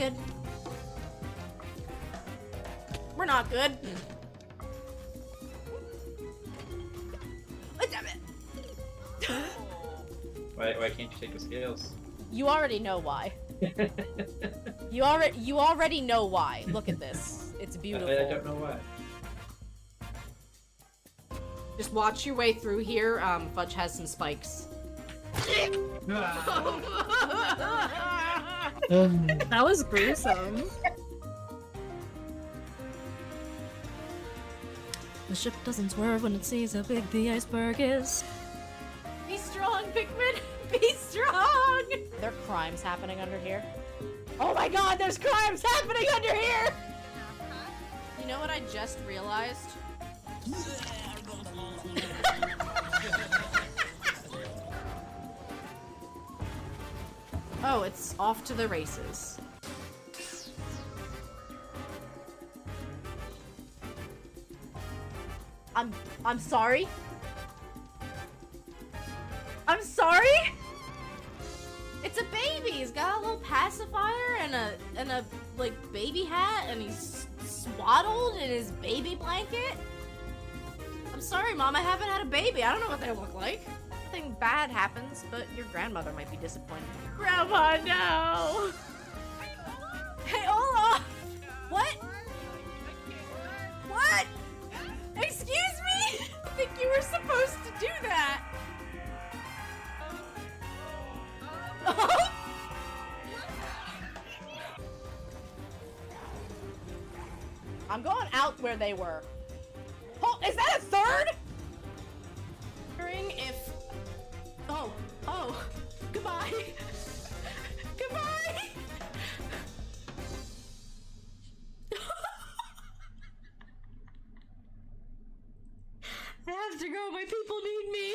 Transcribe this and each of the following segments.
good. We're not good. Oh, damn it. Why can't you take the scales? You already know why. You already know why. Look at this. It's beautiful. I don't know why. Just watch your way through here. Fudge has some spikes. That was gruesome. The ship doesn't swerve when it sees how big the iceberg is. Be strong, Pikmin! Be strong! There are crimes happening under here. Oh my god, there's crimes happening under here! You know what I just realized? Oh, it's off to the races. I'm sorry? I'm sorry? It's a baby! He's got a little pacifier and a like baby hat and he's swaddled in his baby blanket. I'm sorry, Mom, I haven't had a baby. I don't know what they look like. Nothing bad happens, but your grandmother might be disappointed. Grandma, no! Hey, Olaf! What? What? Excuse me? I think you were supposed to do that. I'm going out where they were. Oh, is that a third? Wondering if... Oh, goodbye. Goodbye. I have to go, my people need me.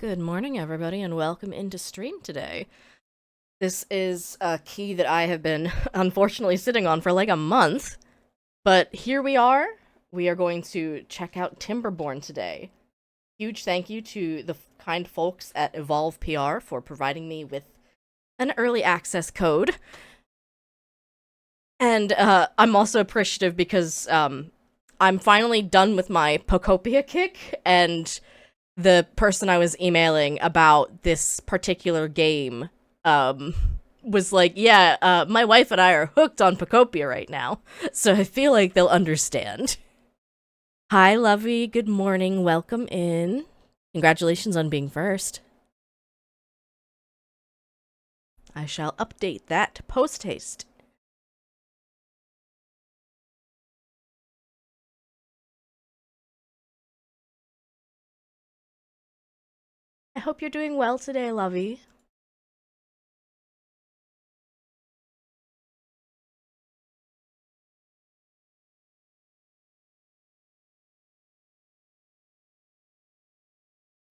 Good morning, everybody, and welcome into stream today. This is a key that I have been, unfortunately, sitting on for like a month. But here we are. We are going to check out Timberborn today. Huge thank you to the kind folks at Evolve PR for providing me with an early access code. And I'm also appreciative because I'm finally done with my Pocopia kick, and the person I was emailing about this particular game was like, yeah, my wife and I are hooked on Pocopia right now, so I feel like they'll understand. Hi, Lovey. Good morning. Welcome in. Congratulations on being first. I shall update that post-haste. I hope you're doing well today, Lovey.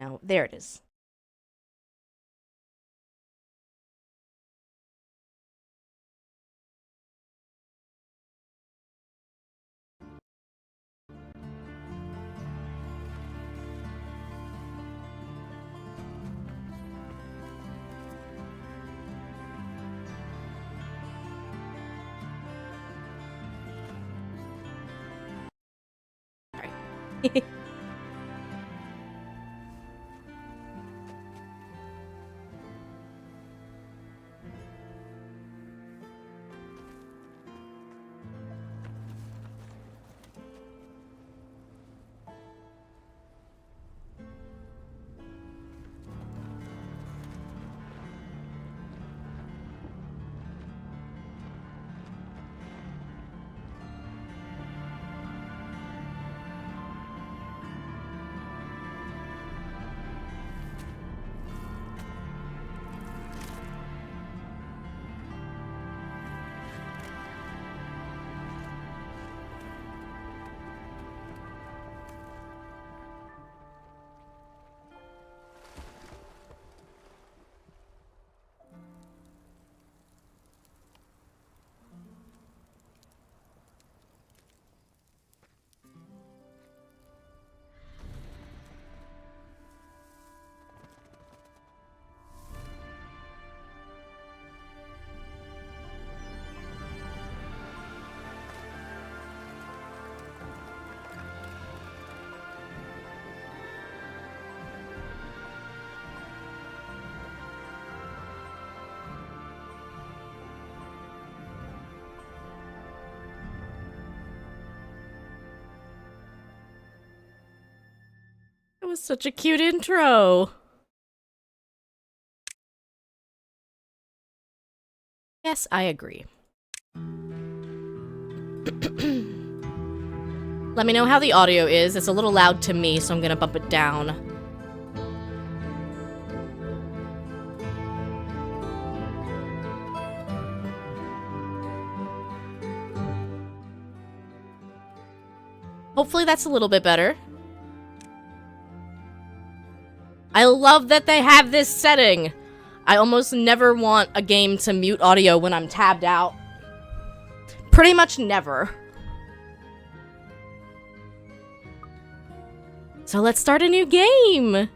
Now, there it is. Sorry. It was such a cute intro. Yes, I agree. Let me know how the audio is. It's a little loud to me, so I'm gonna bump it down. Hopefully that's a little bit better. I love that they have this setting. I almost never want a game to mute audio when I'm tabbed out. Pretty much never. So let's start a new game.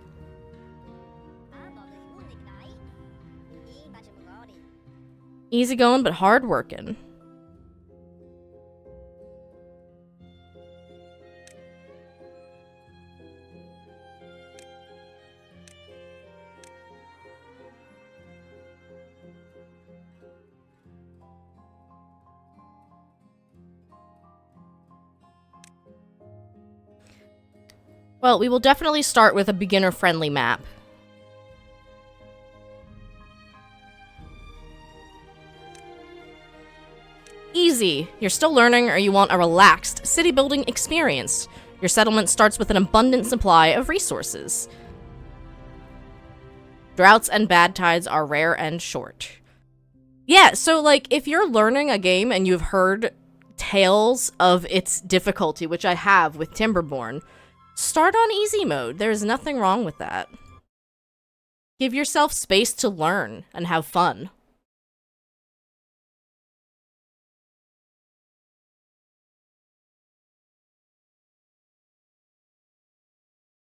Easy going, but hard working. Well, we will definitely start with a beginner-friendly map. Easy. You're still learning or you want a relaxed city-building experience. Your settlement starts with an abundant supply of resources. Droughts and bad tides are rare and short. Yeah, so, like, if you're learning a game and you've heard tales of its difficulty, which I have with Timberborn, start on easy mode. There's nothing wrong with that. Give yourself space to learn and have fun.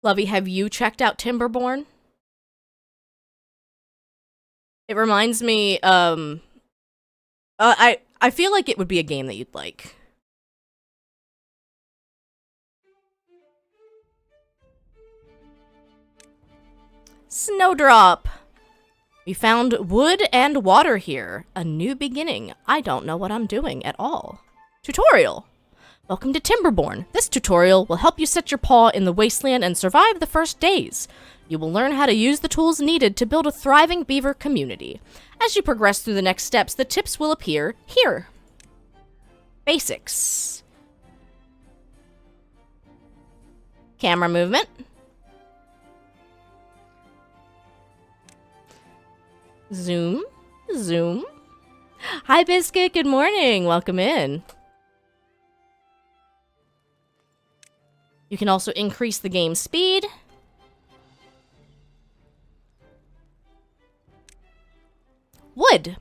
Lovey, have you checked out Timberborn? It reminds me, I feel like it would be a game that you'd like. Snowdrop! We found wood and water here. A new beginning. I don't know what I'm doing at all. Tutorial! Welcome to Timberborn. This tutorial will help you set your paw in the wasteland and survive the first days. You will learn how to use the tools needed to build a thriving beaver community. As you progress through the next steps, the tips will appear here. Basics. Camera movement. Zoom. Zoom. Hi, Biscuit. Good morning. Welcome in. You can also increase the game speed. Wood.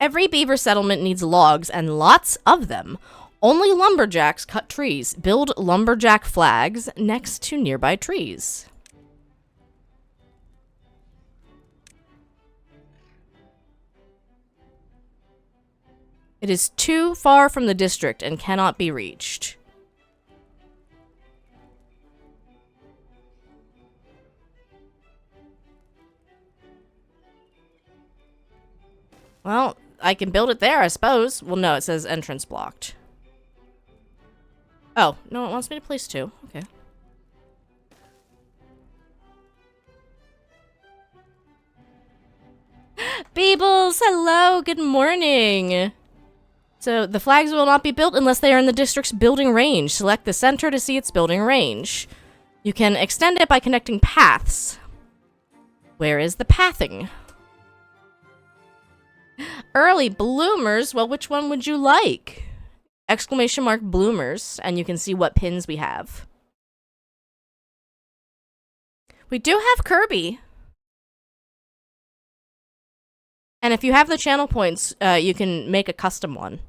Every beaver settlement needs logs, and lots of them. Only lumberjacks cut trees. Build lumberjack flags next to nearby trees. It is too far from the district and cannot be reached. Well, I can build it there, I suppose. Well, no, it says entrance blocked. Oh, no, it wants me to place 2. Okay. Beebles, hello, good morning. So, the flags will not be built unless they are in the district's building range. Select the center to see its building range. You can extend it by connecting paths. Where is the pathing? Early bloomers? Well, which one would you like? Exclamation mark bloomers, and you can see what pins we have. We do have Kirby. And if you have the channel points, you can make a custom one.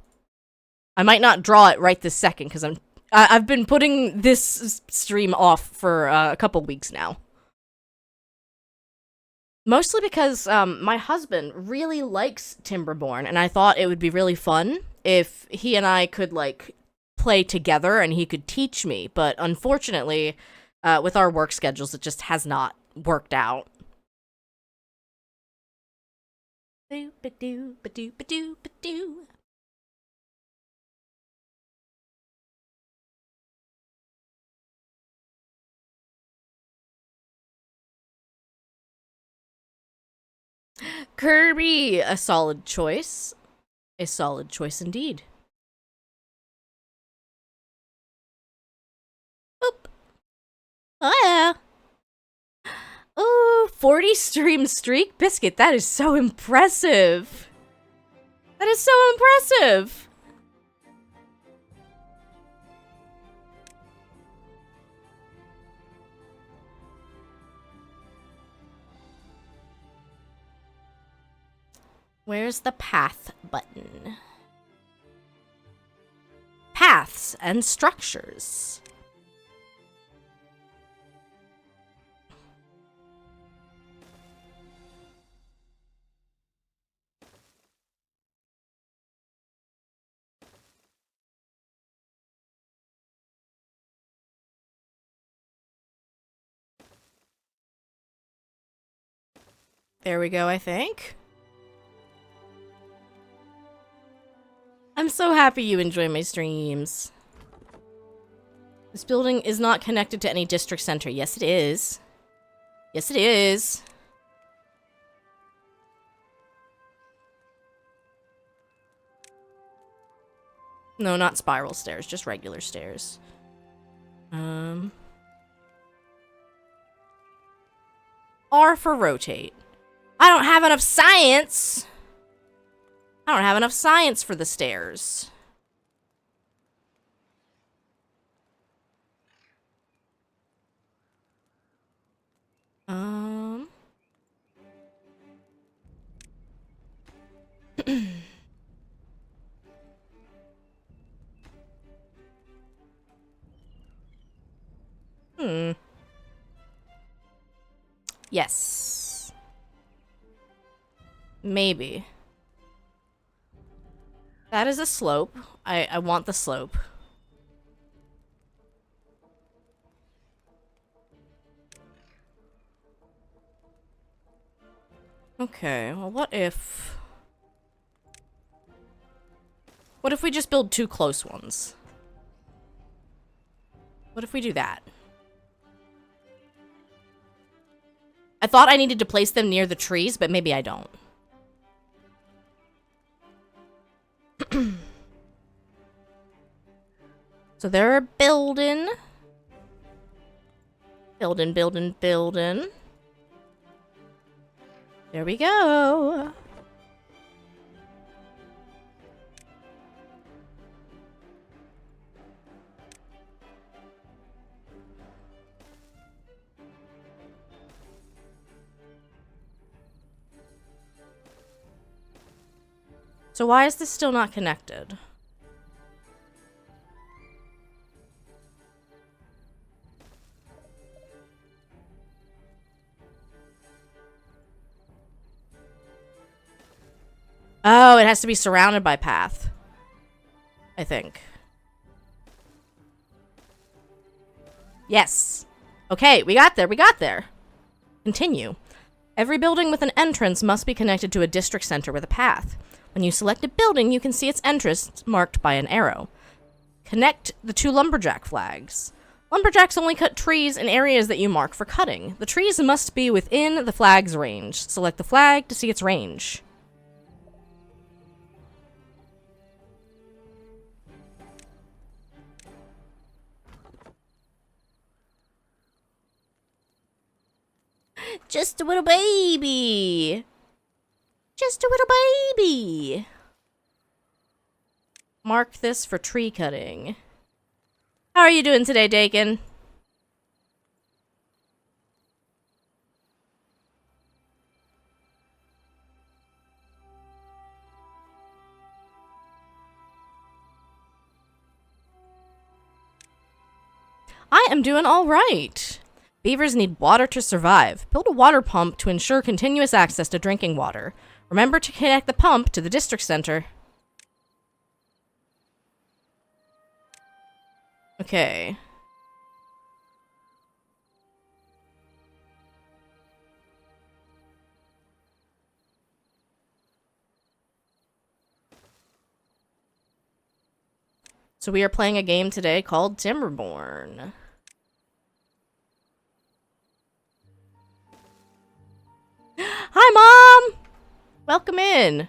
I might not draw it right this second, because I've been putting this stream off for a couple weeks now. Mostly because my husband really likes Timberborn, and I thought it would be really fun if he and I could, like, play together and he could teach me. But unfortunately, with our work schedules, it just has not worked out. Ba-doo-ba-doo-ba-doo-ba-doo-ba-doo. Kirby, a solid choice. A solid choice indeed. Oop. Oh, yeah. Oh, 40 stream streak? Biscuit, that is so impressive. That is so impressive. Where's the path button? Paths and structures. There we go, I think. I'm so happy you enjoy my streams. This building is not connected to any district center. Yes, it is. Yes, it is. No, not spiral stairs, just regular stairs. R for rotate. I don't have enough science! I don't have enough science for the stairs. Yes. Maybe. That is a slope. I want the slope. Okay, well what if we just build 2 close ones? What if we do that? I thought I needed to place them near the trees, but maybe I don't. So they're building. Building. There we go. So why is this still not connected? Oh, it has to be surrounded by path. I think. Yes. Okay, we got there. Continue. Every building with an entrance must be connected to a district center with a path. When you select a building, you can see its entrance marked by an arrow. Connect the 2 lumberjack flags. Lumberjacks only cut trees in areas that you mark for cutting. The trees must be within the flag's range. Select the flag to see its range. Just a little baby. Just a little baby. Mark this for tree cutting. How are you doing today, Dakin? I am doing all right. Beavers need water to survive. Build a water pump to ensure continuous access to drinking water. Remember to connect the pump to the district center. Okay. So we are playing a game today called Timberborn. Hi, Mom! Welcome in.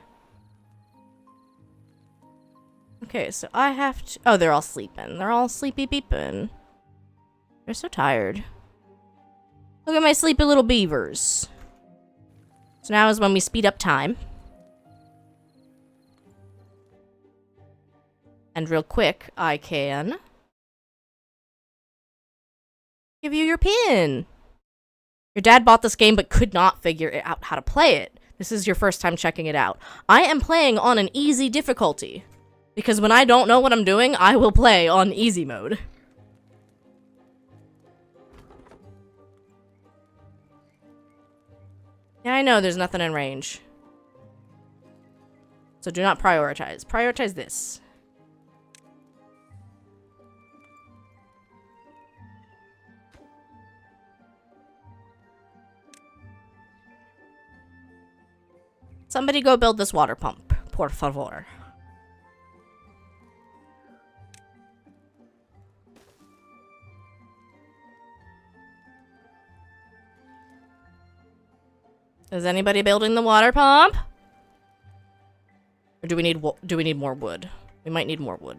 Okay, so I have to... Oh, they're all sleeping. They're all sleepy beeping. They're so tired. Look at my sleepy little beavers. So now is when we speed up time. And real quick, I can... give you your pin. Your dad bought this game but could not figure out how to play it. This is your first time checking it out. I am playing on an easy difficulty. Because when I don't know what I'm doing, I will play on easy mode. Yeah, I know there's nothing in range. So do not prioritize. Prioritize this. Somebody go build this water pump, por favor. Is anybody building the water pump? Or do we need more wood? We might need more wood.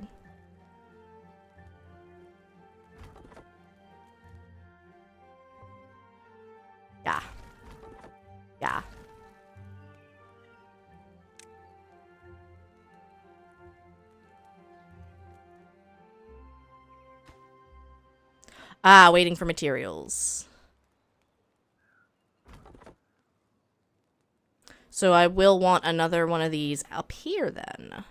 Yeah. Yeah. Ah, waiting for materials. So I will want another one of these up here then.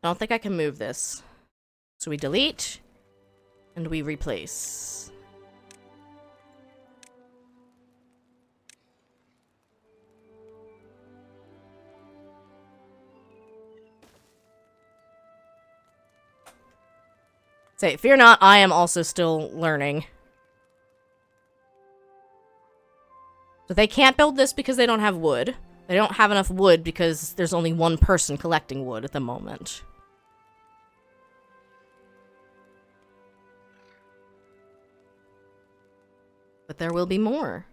I don't think I can move this. So we delete and we replace. Say, fear not, I am also still learning. So they can't build this because they don't have wood. They don't have enough wood because there's only one person collecting wood at the moment. But there will be more.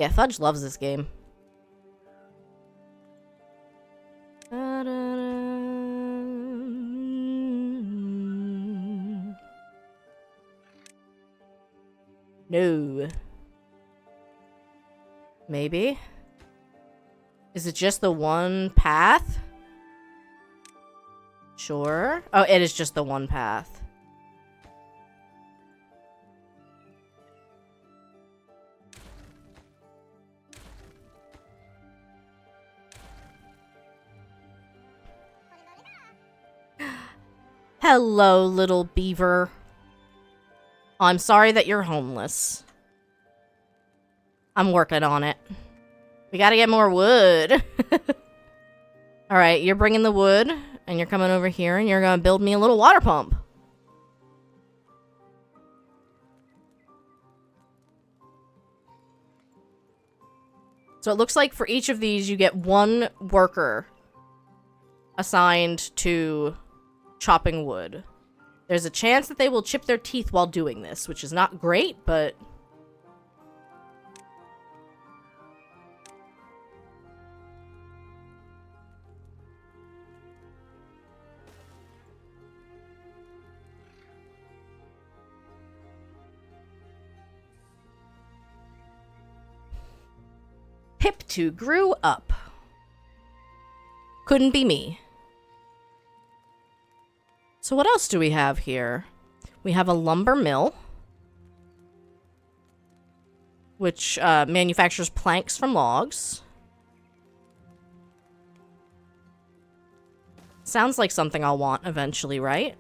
Yeah, Fudge loves this game. No. Maybe? Is it just the one path? Sure. Oh, it is just the one path. Hello, little beaver. I'm sorry that you're homeless. I'm working on it. We gotta get more wood. Alright, you're bringing the wood, and you're coming over here, and you're gonna build me a little water pump. So it looks like for each of these, you get one worker assigned to chopping wood. There's a chance that they will chip their teeth while doing this, which is not great, but... Hip2 grew up. Couldn't be me. So what else do we have here? We have a lumber mill, which manufactures planks from logs. Sounds like something I'll want eventually, right?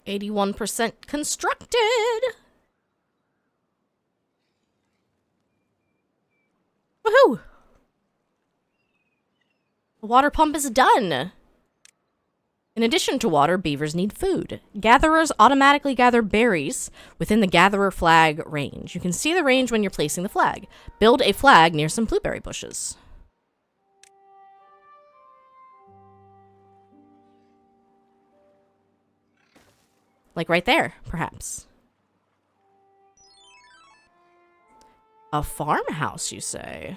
%, constructed! Woohoo! The water pump is done! In addition to water, beavers need food. Gatherers automatically gather berries within the gatherer flag range. You can see the range when you're placing the flag. Build a flag near some blueberry bushes. Like right there, perhaps. A farmhouse, you say?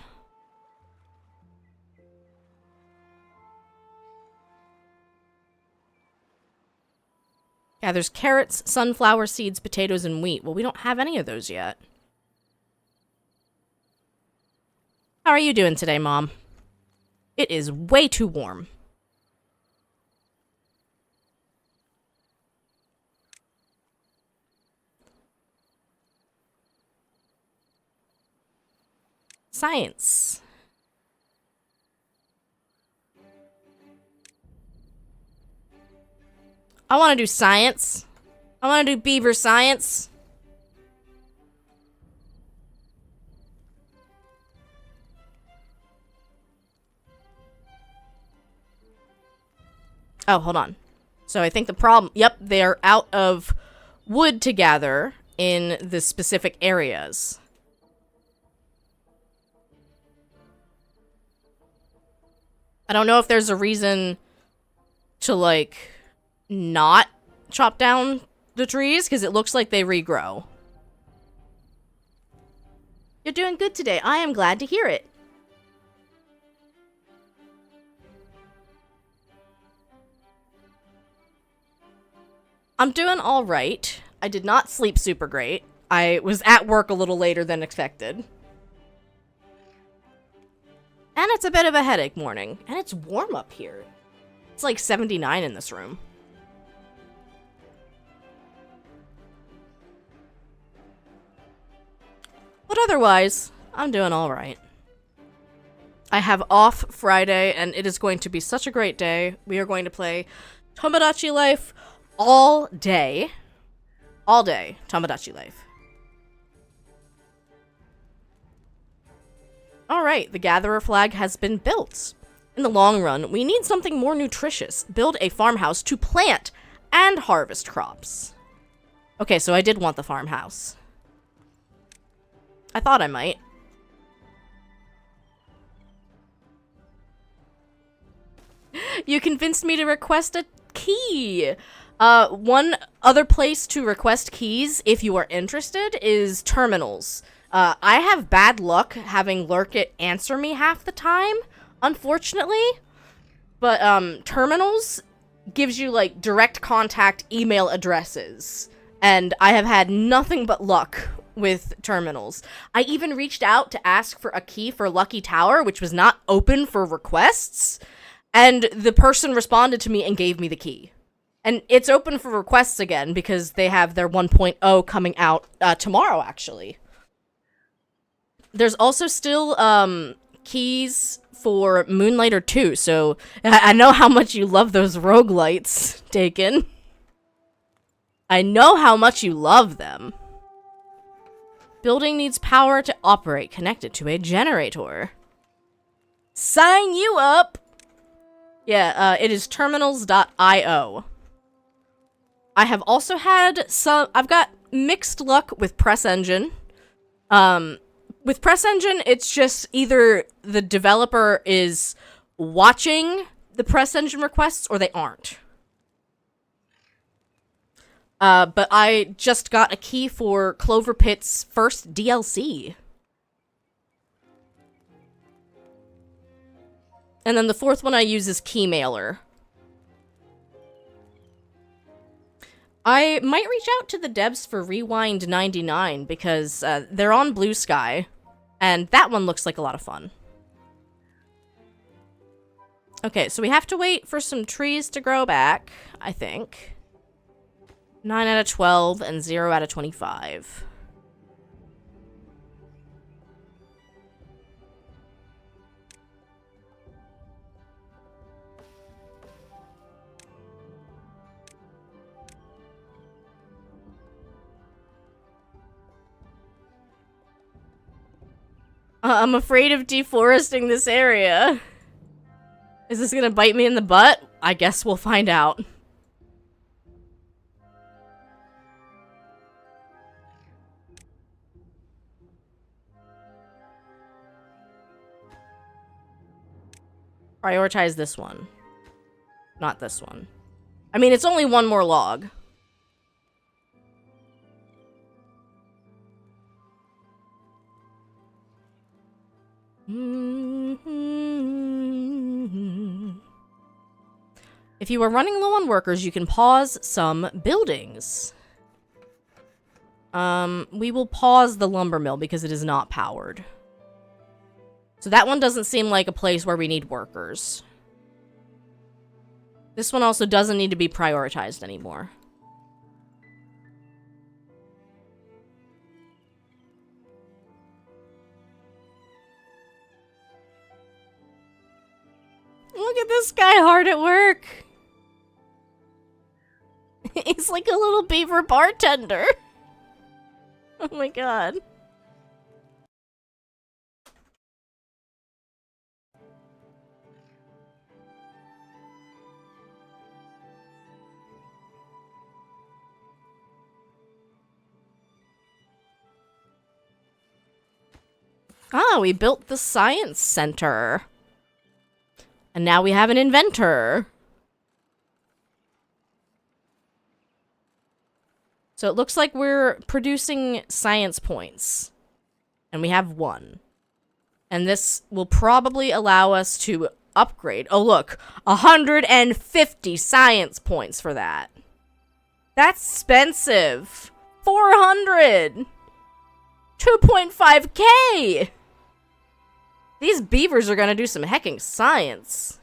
Gathers carrots, sunflower seeds, potatoes, and wheat. Well, we don't have any of those yet. How are you doing today, Mom? It is way too warm. Science. I want to do science. I want to do beaver science. Oh, hold on. So I think the problem... Yep, they're out of wood to gather in the specific areas. I don't know if there's a reason to, like, not chop down the trees? Because it looks like they regrow. You're doing good today. I am glad to hear it. I'm doing all right. I did not sleep super great. I was at work a little later than expected. And it's a bit of a headache morning. And it's warm up here. It's like 79 in this room. But otherwise, I'm doing all right. I have off Friday, and it is going to be such a great day. We are going to play Tomodachi Life all day. All day, Tomodachi Life. Alright, the Gatherer flag has been built. In the long run, we need something more nutritious. Build a farmhouse to plant and harvest crops. Okay, so I did want the farmhouse. I thought I might. You convinced me to request a key. One other place to request keys, if you are interested, is terminals. I have bad luck having Lurkit answer me half the time, unfortunately. But, terminals gives you, like, direct contact email addresses. And I have had nothing but luck with terminals. I even reached out to ask for a key for Lucky Tower, which was not open for requests. And the person responded to me and gave me the key. And it's open for requests again because they have their 1.0 coming out tomorrow, actually. There's also still keys for Moonlighter 2, so I know how much you love those roguelites, Dakin. I know how much you love them. Building needs power to operate, connected to a generator. Sign you up! Yeah, it is terminals.io. I have also had I've got mixed luck with Press Engine. With Press Engine, it's just either the developer is watching the Press Engine requests or they aren't. But I just got a key for Clover Pit's first DLC. And then the fourth one I use is Keymailer. I might reach out to the devs for Rewind 99 because they're on Blue Sky, and that one looks like a lot of fun. Okay, so we have to wait for some trees to grow back, I think. 9 out of 12 and 0 out of 25. I'm afraid of deforesting this area. Is this gonna bite me in the butt? I guess we'll find out. Prioritize this one. Not this one. I mean, it's only one more log. If you are running low on workers, you can pause some buildings. We will pause the lumber mill because it is not powered. So that one doesn't seem like a place where we need workers. This one also doesn't need to be prioritized anymore. Look at this guy hard at work. He's like a little beaver bartender. Oh my god. Ah, we built the science center. And now we have an inventor. So it looks like we're producing science points. And we have 1. And this will probably allow us to upgrade. Oh, look. 150 science points for that. That's expensive. 400. 2.5k. These beavers are gonna do some hecking science.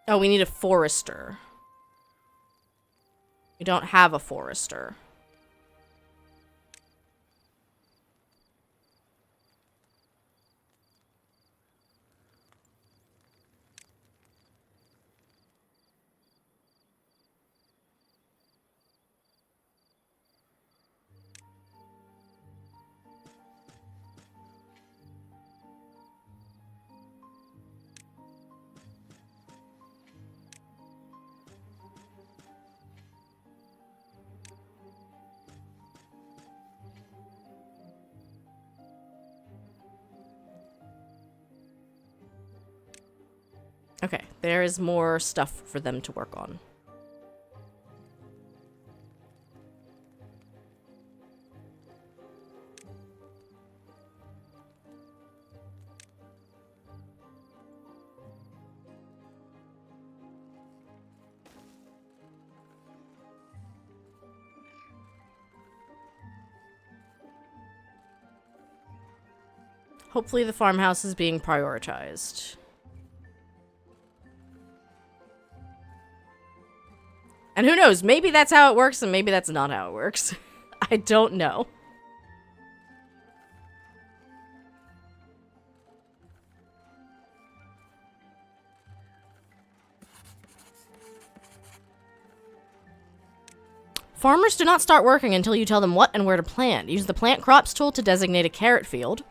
Oh, we need a forester. We don't have a forester. Okay, there is more stuff for them to work on. Hopefully the farmhouse is being prioritized. And who knows, maybe that's how it works and maybe that's not how it works. I don't know. Farmers do not start working until you tell them what and where to plant. Use the plant crops tool to designate a carrot field.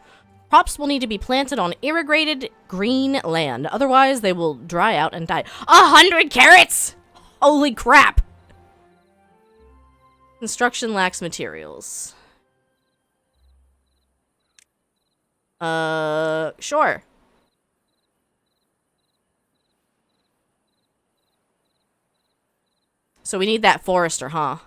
Crops will need to be planted on irrigated green land, otherwise they will dry out and die. 100 carrots! Holy crap! Construction lacks materials. Sure. So we need that forester, huh?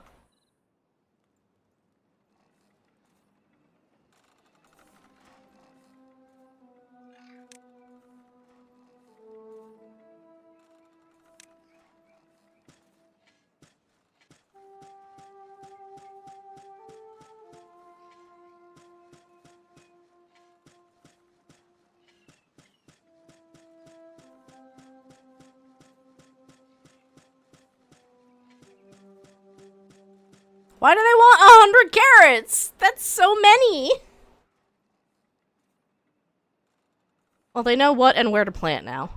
Why do they want 100 carrots? That's so many. Well, they know what and where to plant now.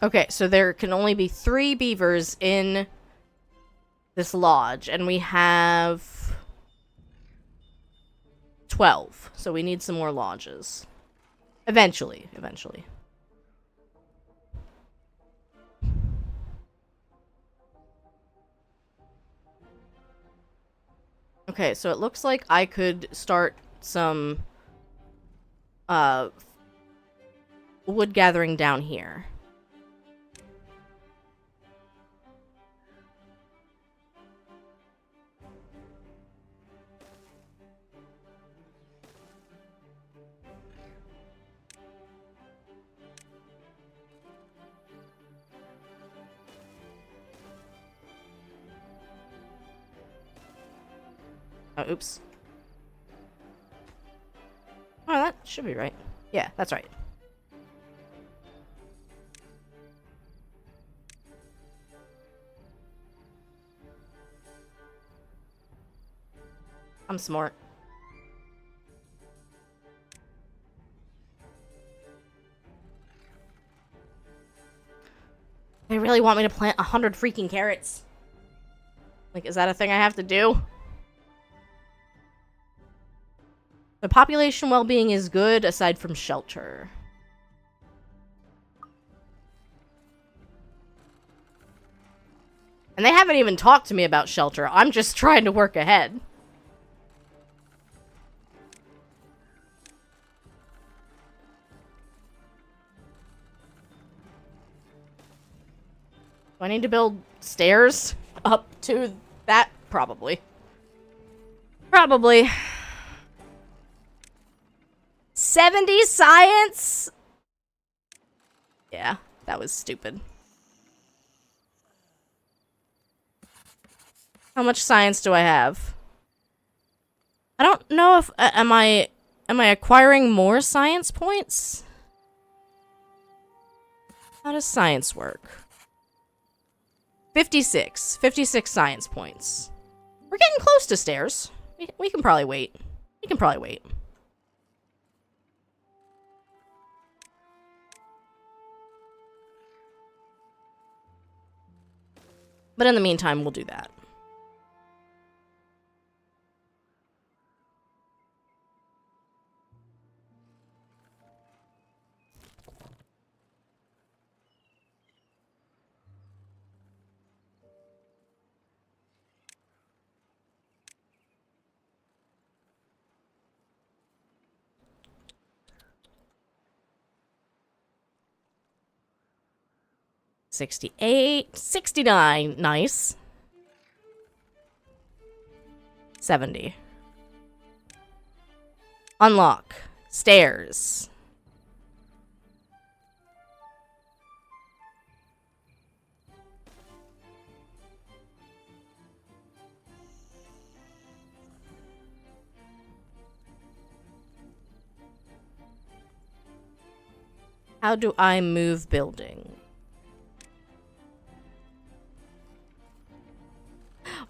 Okay, so there can only be 3 beavers in this lodge, and we have 12. So we need some more lodges. Eventually. Okay, so it looks like I could start some wood gathering down here. Oh, oops. Oh, that should be right. Yeah, that's right. I'm smart. They really want me to plant 100 freaking carrots. Like, is that a thing I have to do? The population well-being is good, aside from shelter. And they haven't even talked to me about shelter. I'm just trying to work ahead. Do I need to build stairs up to that? Probably. Probably. 70 science? Yeah, that was stupid. How much science do I have? I don't know if am I acquiring more science points? How does science work? 56 science points. We're getting close to stairs. We can probably wait. We can probably wait. But in the meantime, we'll do that. $68, $69, nice. 70. Unlock. Stairs. How do I move building?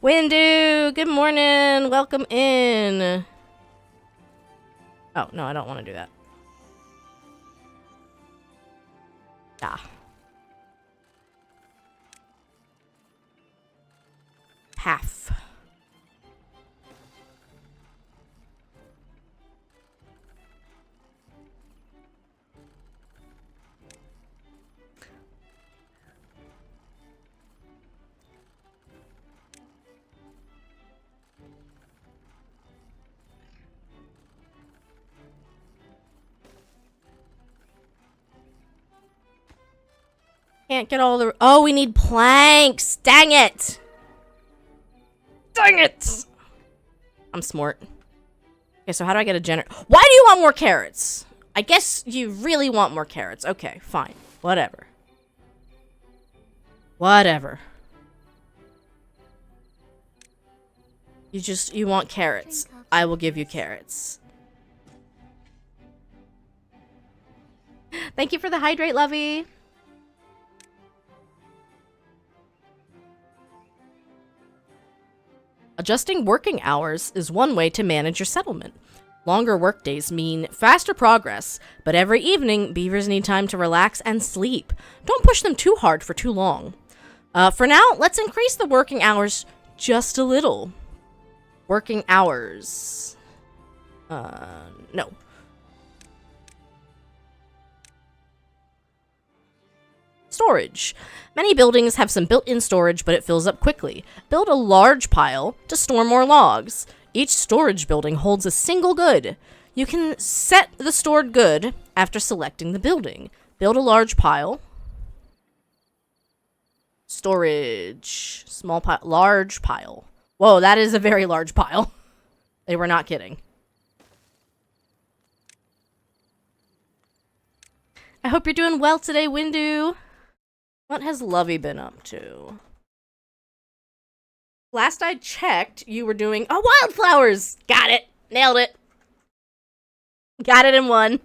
Windu, good morning. Welcome in. Oh, no, I don't want to do that. Ah. Half. Can't get all the... Oh, we need planks! Dang it! Dang it! I'm smart. Okay, so how do I get a generator? Why do you want more carrots? I guess you really want more carrots. Okay, fine. Whatever. Whatever. You want carrots. I will give you carrots. Thank you for the hydrate, Lovey. Adjusting working hours is one way to manage your settlement. Longer workdays mean faster progress, but every evening, beavers need time to relax and sleep. Don't push them too hard for too long. For now, let's increase the working hours just a little. Working hours. No. Storage. Many buildings have some built-in storage, but it fills up quickly. Build a large pile to store more logs. Each storage building holds a single good. You can set the stored good after selecting the building. Build a large pile. Storage. Small pile. Large pile. Whoa, that is a very large pile. They were not kidding. I hope you're doing well today, Windu. What has Lovey been up to? Last I checked, you were doing... Oh, wildflowers! Got it! Nailed it! Got it in one.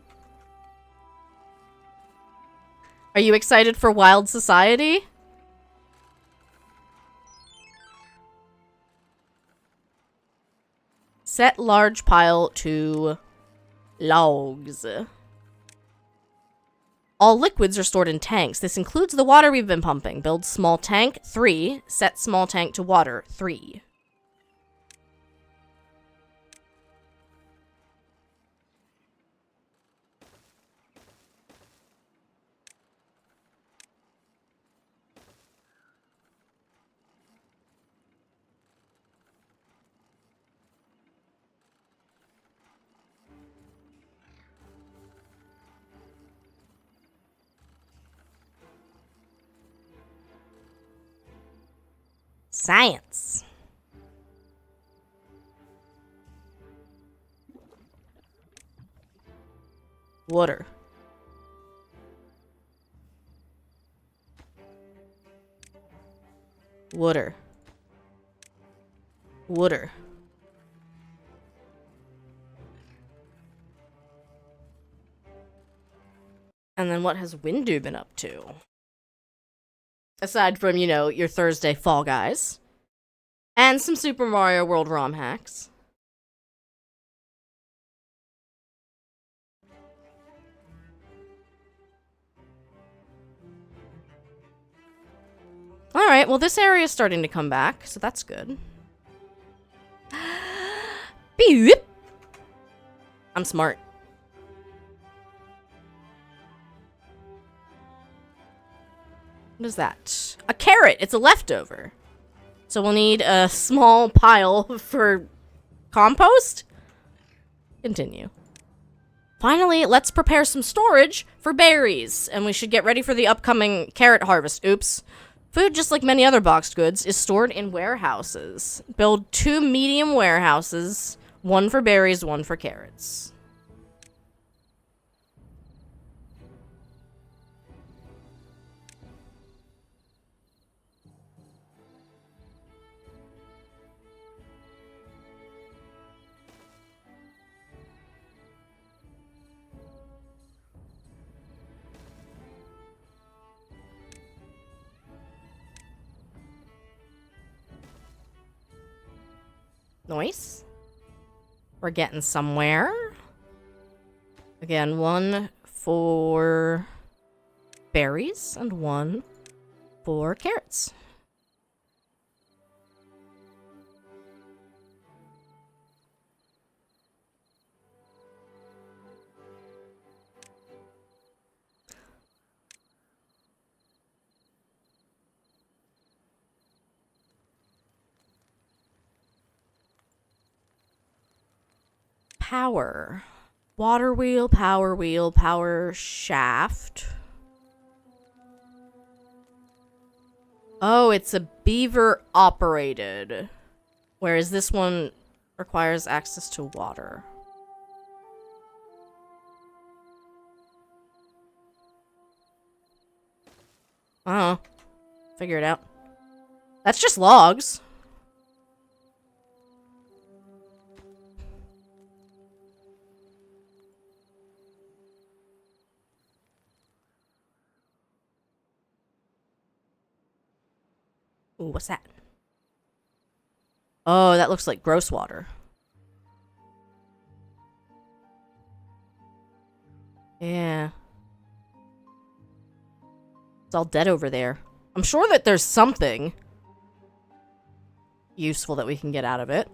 Are you excited for Wild Society? Set large pile to logs. All liquids are stored in tanks. This includes the water we've been pumping. Build small tank. 3. Set small tank to water. 3. Science. Water. Water. Water. And then what has Windu been up to? Aside from, you know, your Thursday Fall Guys. And some Super Mario World ROM hacks. Alright, well this area is starting to come back, so that's good. Beep! I'm smart. What is that? A carrot! It's a leftover. So we'll need a small pile for compost? Continue. Finally, let's prepare some storage for berries. And we should get ready for the upcoming carrot harvest. Oops. Food, just like many other boxed goods, is stored in warehouses. Build 2 medium warehouses. 1 for berries, 1 for carrots. Nice. We're getting somewhere. Again, 1 for berries and 1 for carrots. Power. Water wheel, power shaft. Oh, it's a Beaver operated. Whereas this one requires access to water. I don't know. Figure it out. That's just logs. Ooh, what's that? Oh, that looks like gross water. Yeah. It's all dead over there. I'm sure that there's something useful that we can get out of it.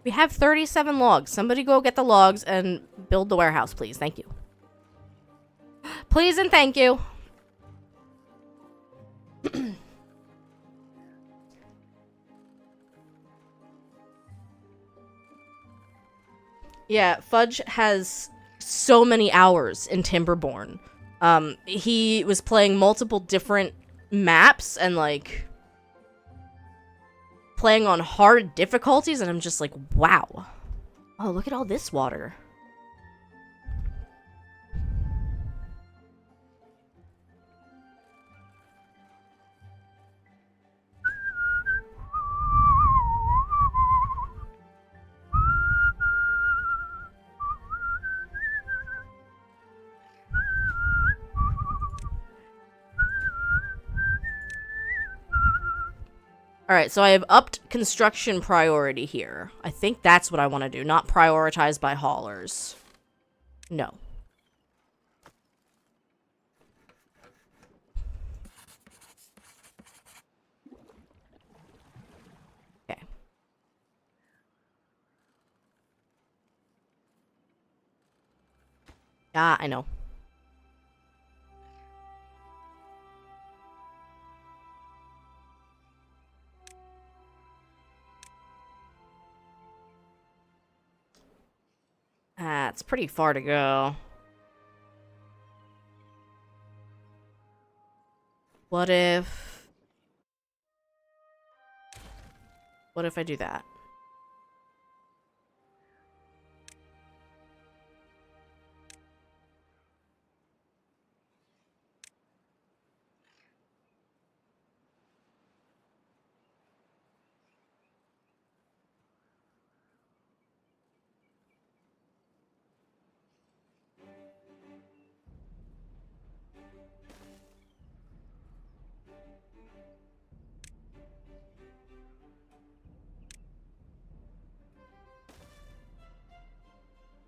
We have 37 logs. Somebody go get the logs and build the warehouse, please. Thank you. Please and thank you. Yeah, Fudge has so many hours in Timberborn. He was playing multiple different maps and, like, playing on hard difficulties, and I'm just like, wow. Oh, look at all this water. Alright, so I have upped construction priority here. I think that's what I want to do, not prioritize by haulers. No. Okay. Ah, I know. Ah, it's pretty far to go. What if I do that?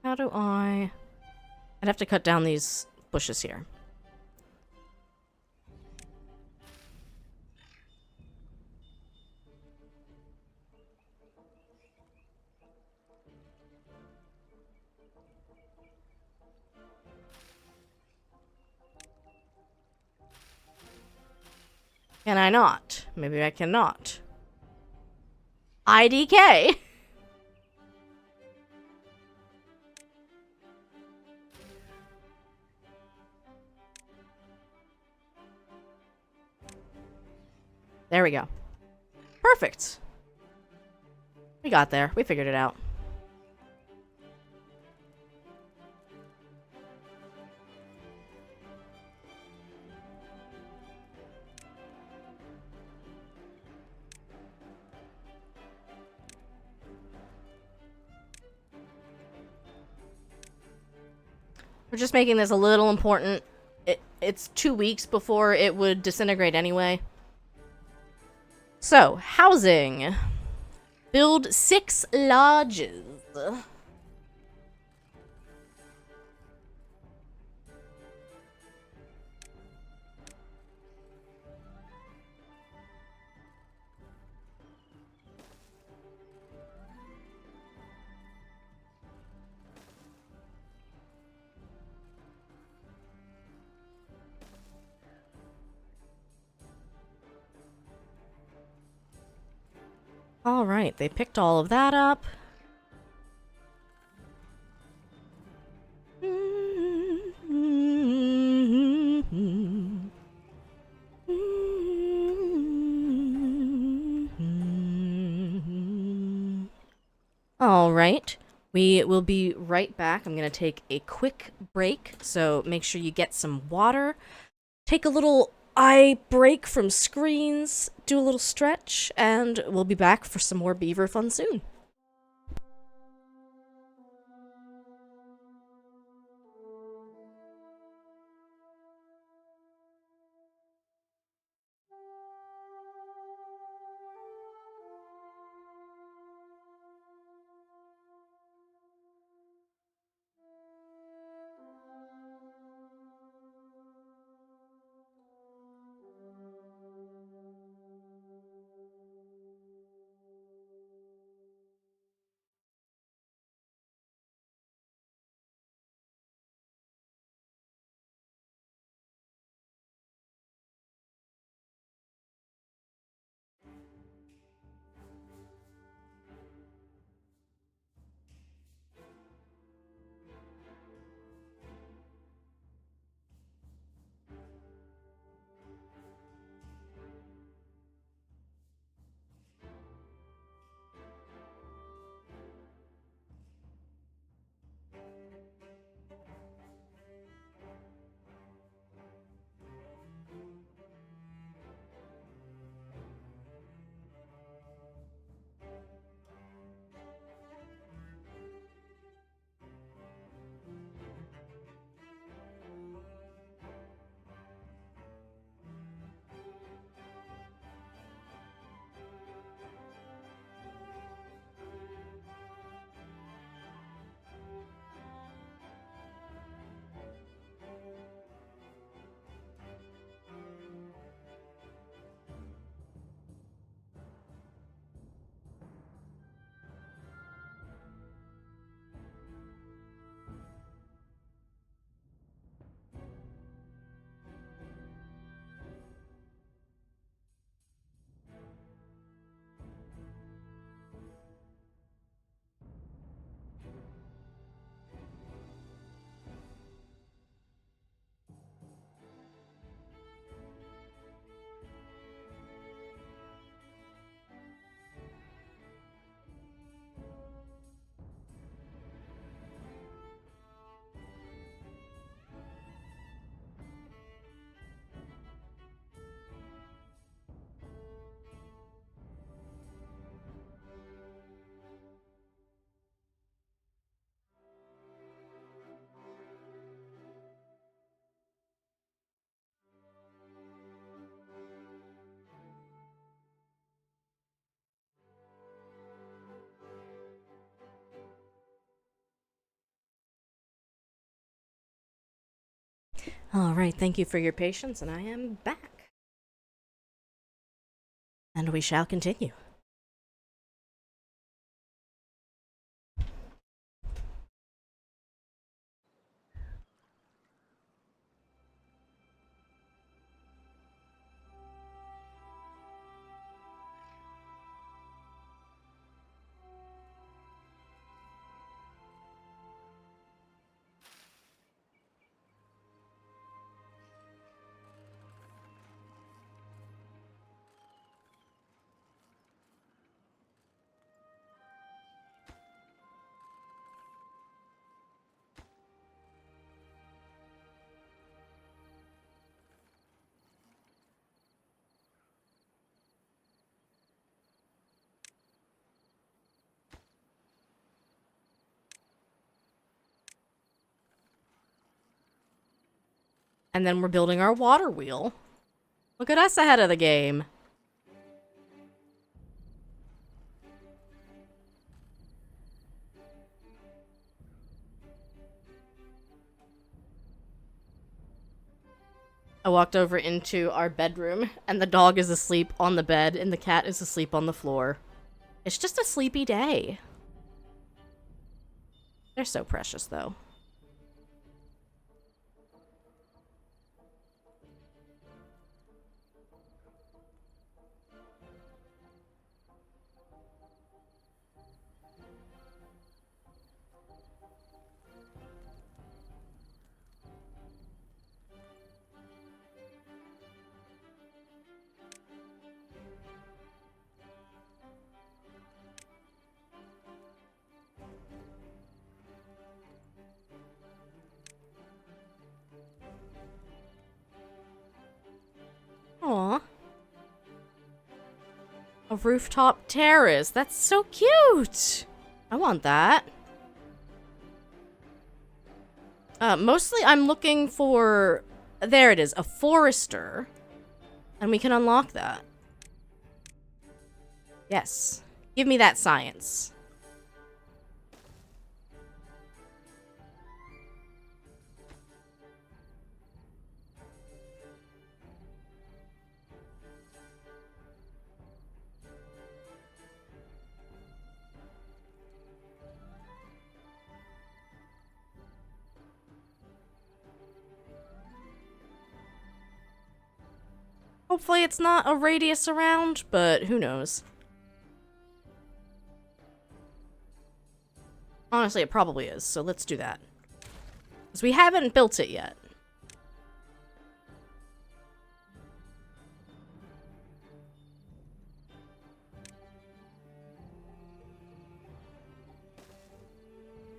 How do I... I'd have to cut down these bushes here. Can I not? Maybe I cannot. IDK! There we go. Perfect. We got there. We figured it out. We're just making this a little important. It's 2 weeks before it would disintegrate anyway. So, housing. Build 6 lodges. Alright, they picked all of that up. Alright, we will be right back. I'm going to take a quick break, so make sure you get some water. Take a little eye break from screens, do a little stretch, and we'll be back for some more Beaver fun soon. Alright, thank you for your patience, and I am back. And we shall continue. And then we're building our water wheel. Look at us ahead of the game. I walked over into our bedroom, and the dog is asleep on the bed, and the cat is asleep on the floor. It's just a sleepy day. They're so precious, though. Aw. A rooftop terrace. That's so cute. I want that. Mostly I'm looking for... There it is, a forester. And we can unlock that. Yes. Give me that science. Hopefully it's not a radius around, but who knows. Honestly, it probably is, so let's do that. Because we haven't built it yet.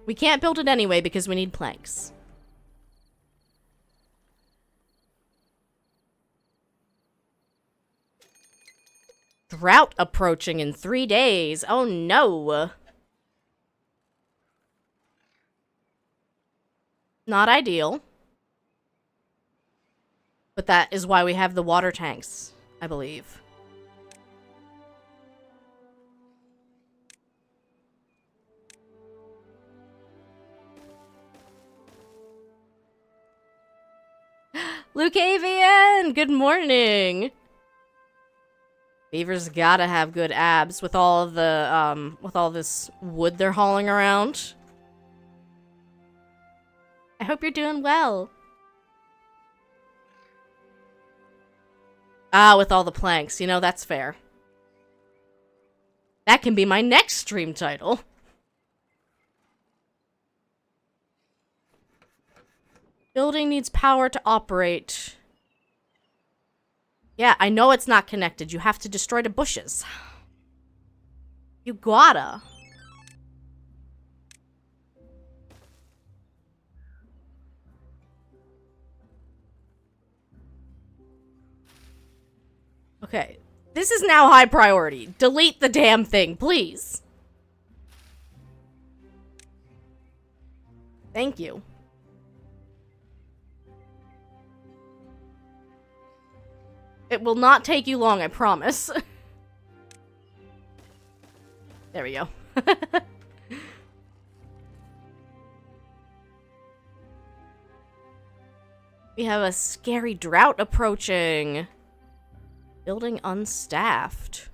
We can't build it anyway because we need planks. Drought approaching in 3 days. Oh no. Not ideal. But that is why we have the water tanks, I believe. Lucavian! Good morning! Beaver's gotta have good abs with all the, with all this wood they're hauling around. I hope you're doing well. Ah, with all the planks. You know, that's fair. That can be my next stream title. Building needs power to operate. Yeah, I know it's not connected. You have to destroy the bushes. You gotta. Okay. This is now high priority. Delete the damn thing, please. Thank you. It will not take you long, I promise. There we go. We have a scary drought approaching. Building unstaffed.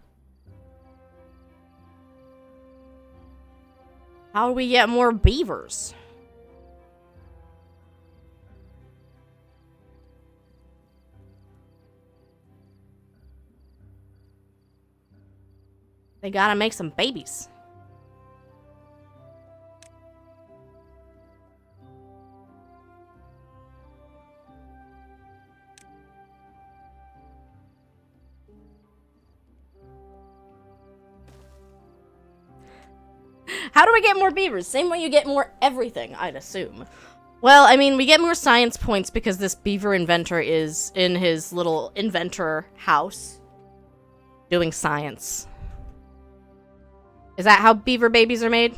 How do we get more beavers? They gotta make some babies. How do we get more beavers? Same way you get more everything, I'd assume. Well, I mean, we get more science points because this beaver inventor is in his little inventor house doing science. Is that how beaver babies are made?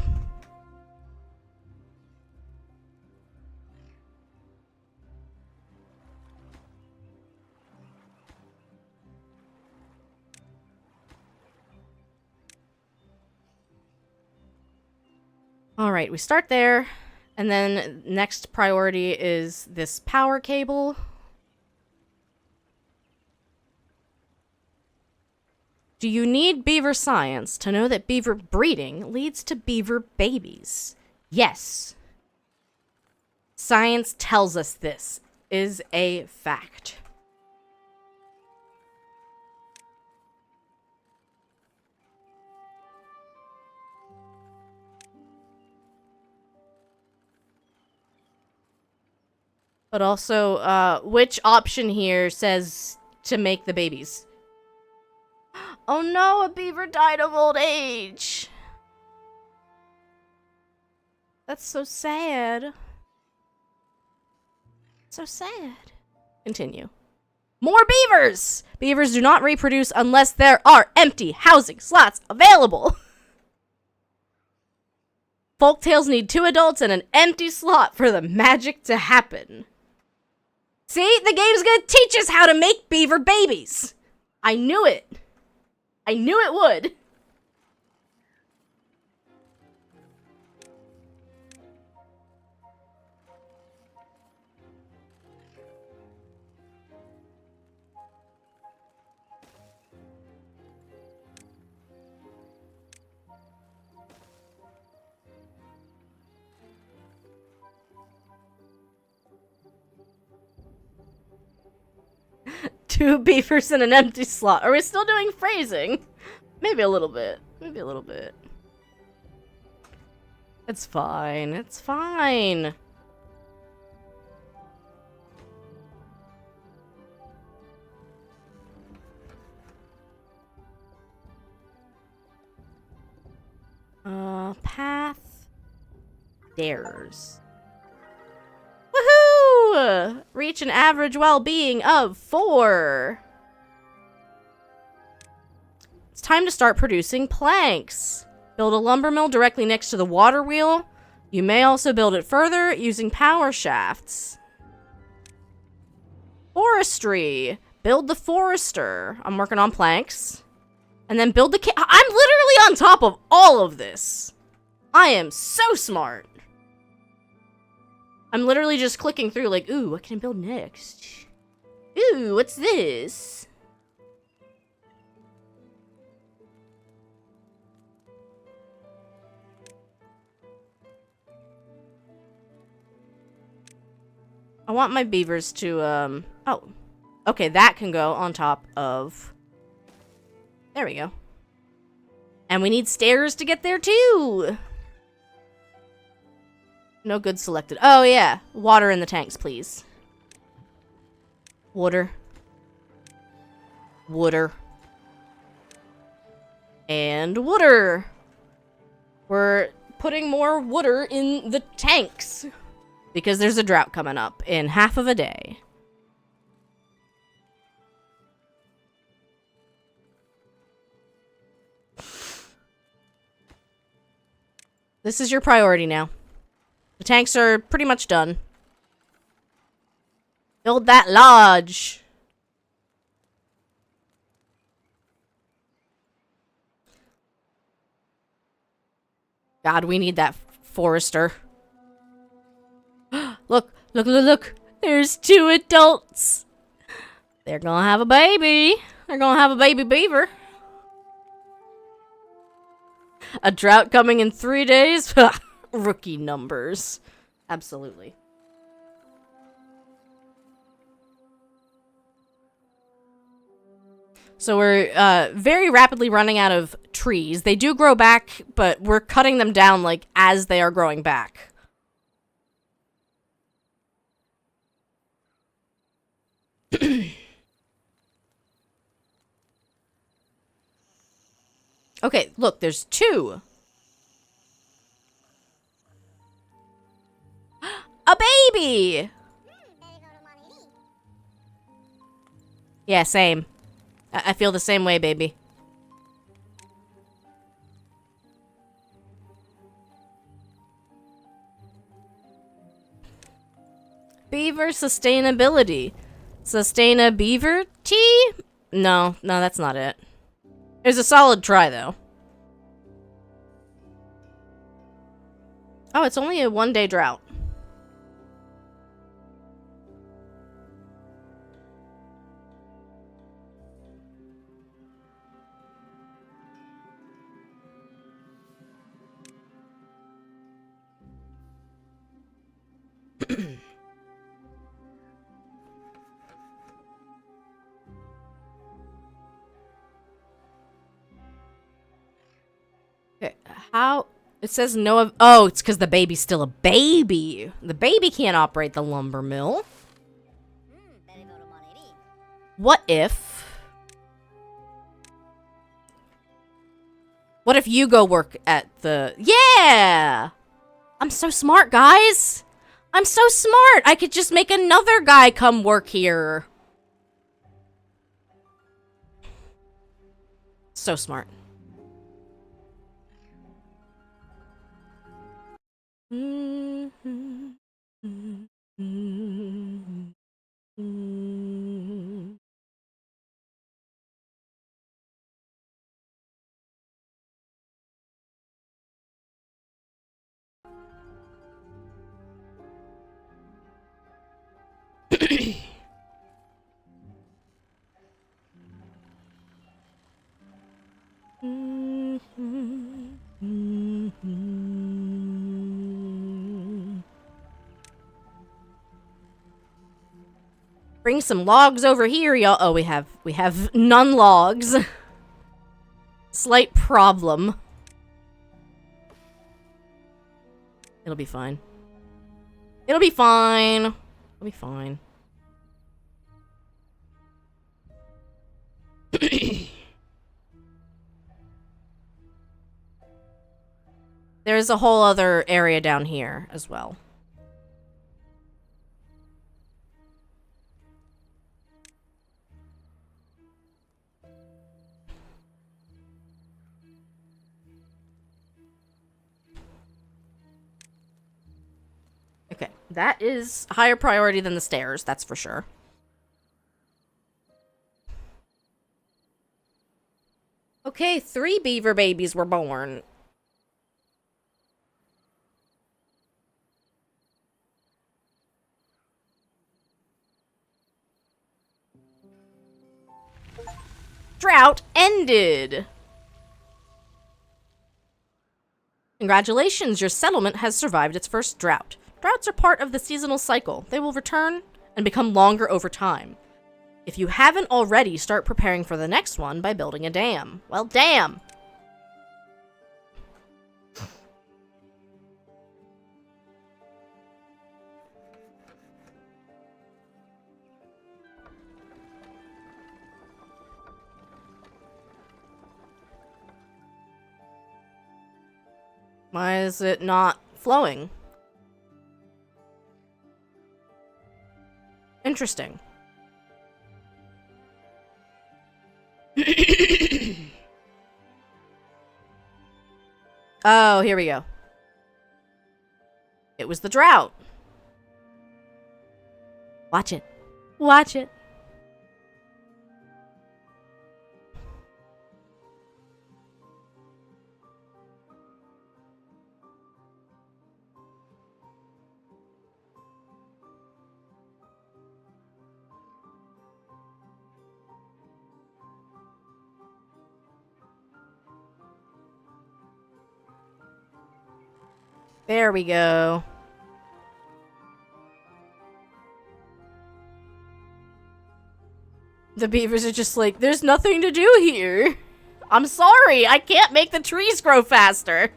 Alright, we start there, and then next priority is this power cable. Do you need beaver science to know that beaver breeding leads to beaver babies? Yes. Science tells us this is a fact. But also, which option here says to make the babies? Oh no, a beaver died of old age. That's so sad. So sad. Continue. More beavers! Beavers do not reproduce unless there are empty housing slots available. Folktales need 2 adults and an empty slot for the magic to happen. See? The game's gonna teach us how to make beaver babies. I knew it. I knew it would. Two beavers in an empty slot. Are we still doing phrasing? Maybe a little bit. Maybe a little bit. It's fine. It's fine. Path. Stairs. Woohoo! Reach an average well-being of 4. It's time to start producing planks. Build a lumber mill directly next to the water wheel. You may also build it further using power shafts. Forestry. Build the forester. I'm working on planks. And then build the I'm literally on top of all of this. I am so smart. I'm literally just clicking through like, ooh, what can I build next? Ooh, what's this? I want my beavers to, oh. Okay, that can go on top of... There we go. And we need stairs to get there, too! No good selected. Oh, yeah. Water in the tanks, please. Water. Water. And water! We're putting more water in the tanks. Because there's a drought coming up in half of a day. This is your priority now. The tanks are pretty much done. Build that lodge. God, we need that forester. Look, look, look, look. There's 2 adults. They're gonna have a baby. They're gonna have a baby beaver. A drought coming in 3 days? Rookie numbers. Absolutely. So we're very rapidly running out of trees. They do grow back, but we're cutting them down like as they are growing back. Okay, look, there's 2. A baby! Yeah, same. I feel the same way, baby. Beaver sustainability. Sustain a beaver tea? No, that's not it. It was a solid try, though. Oh, it's only a 1-day drought. Okay, how? It says no. Oh, it's because the baby's still a baby. The baby can't operate the lumber mill. What if? What if you go work at the... Yeah! I'm so smart, guys! I'm so smart! I could just make another guy come work here. So smart. Bring some logs over here, y'all. Oh, we have none logs. Slight problem. It'll be fine. It'll be fine. It'll be fine. There's a whole other area down here as well. Okay, that is higher priority than the stairs, that's for sure. Okay, 3 beaver babies were born. Drought ended. Congratulations, your settlement has survived its first drought. Droughts are part of the seasonal cycle. They will return and become longer over time. If you haven't already, start preparing for the next one by building a dam. Well, damn! Why is it not flowing? Interesting. Oh, here we go. It was the drought. Watch it. Watch it. There we go. The beavers are just like, there's nothing to do here. I'm sorry, I can't make the trees grow faster.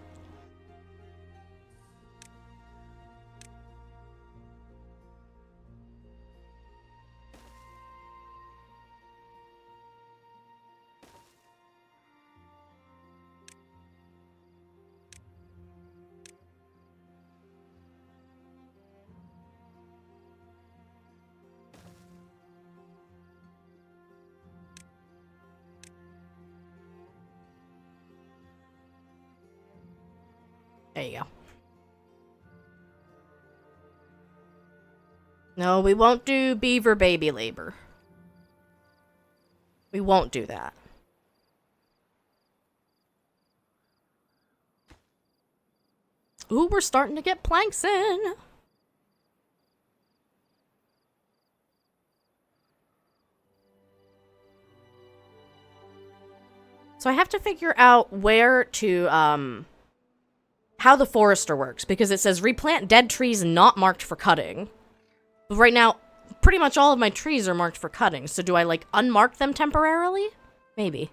There you go. No, we won't do beaver baby labor. We won't do that. Ooh, we're starting to get planks in. So I have to figure out where to, how the forester works, because it says replant dead trees not marked for cutting. But right now, pretty much all of my trees are marked for cutting, so do I, like, unmark them temporarily? Maybe.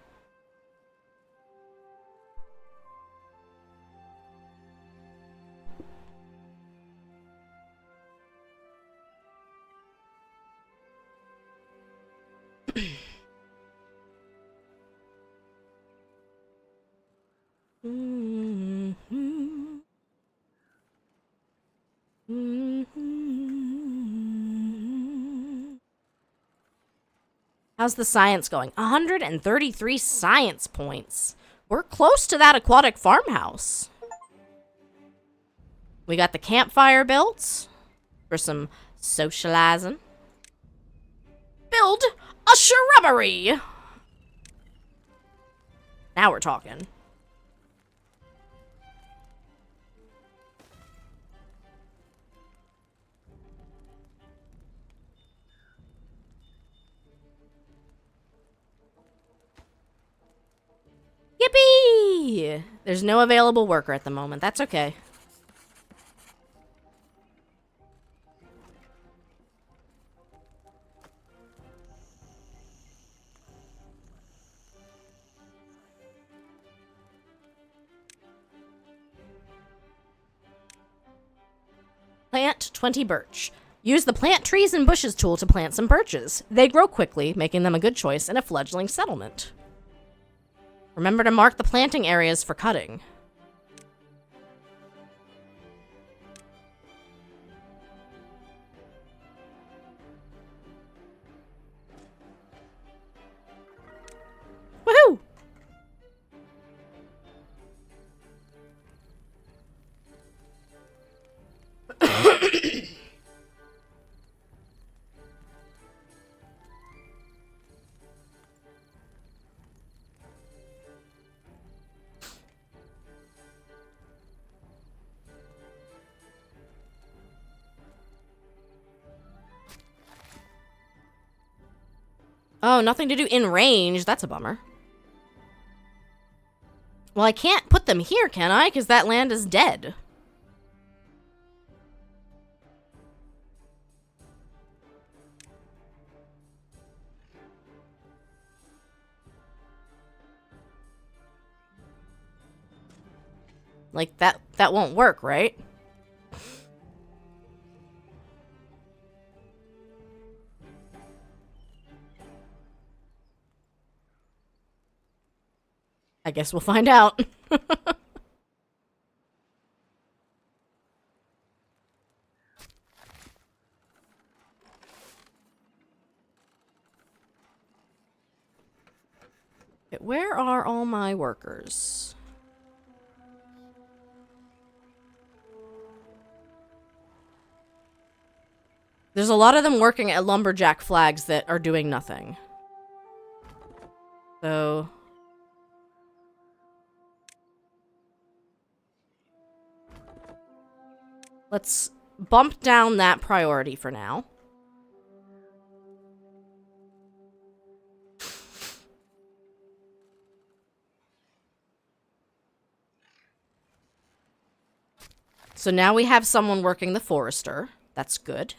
How's the science going? 133 science points. We're close to that aquatic farmhouse. We got the campfire built for some socializing. Build a shrubbery. Now we're talking. Yippee! There's no available worker at the moment. That's okay. Plant 20 birch. Use the plant trees and bushes tool to plant some birches. They grow quickly, making them a good choice in a fledgling settlement. Remember to mark the planting areas for cutting. Woohoo! Oh, nothing to do in range. That's a bummer. Well, I can't put them here, can I? Because that land is dead. Like, that won't work, right? I guess we'll find out. Where are all my workers? There's a lot of them working at lumberjack flags that are doing nothing. So... let's bump down that priority for now. So now we have someone working the forester. That's good.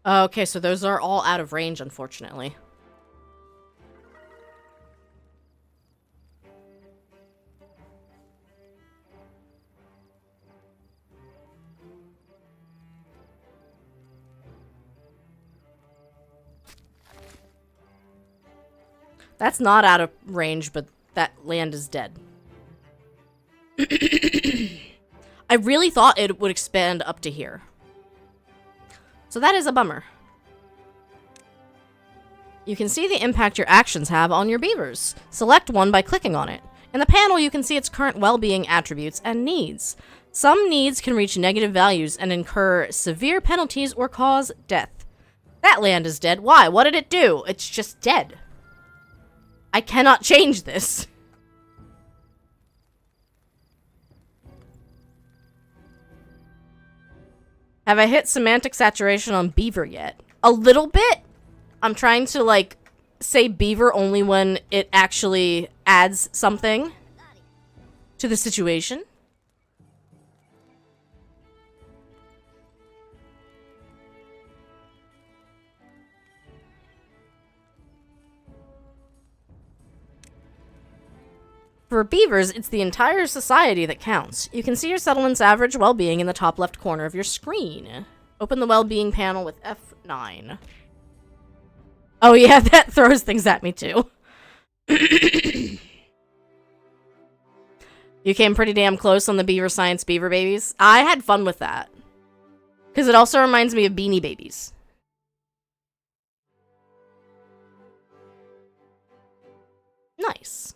Okay, so those are all out of range, unfortunately. That's not out of range, but that land is dead. I really thought it would expand up to here. So that is a bummer. You can see the impact your actions have on your beavers. Select one by clicking on it. In the panel, you can see its current well-being attributes and needs. Some needs can reach negative values and incur severe penalties or cause death. That land is dead. Why? What did it do? It's just dead. I cannot change this. Have I hit semantic saturation on Beaver yet? A little bit. I'm trying to, like, say Beaver only when it actually adds something to the situation. For beavers, it's the entire society that counts. You can see your settlement's average well-being in the top left corner of your screen. Open the well-being panel with F9. Oh yeah, that throws things at me too. You came pretty damn close on the Beaver Science Beaver Babies. I had fun with that. Because it also reminds me of Beanie Babies. Nice.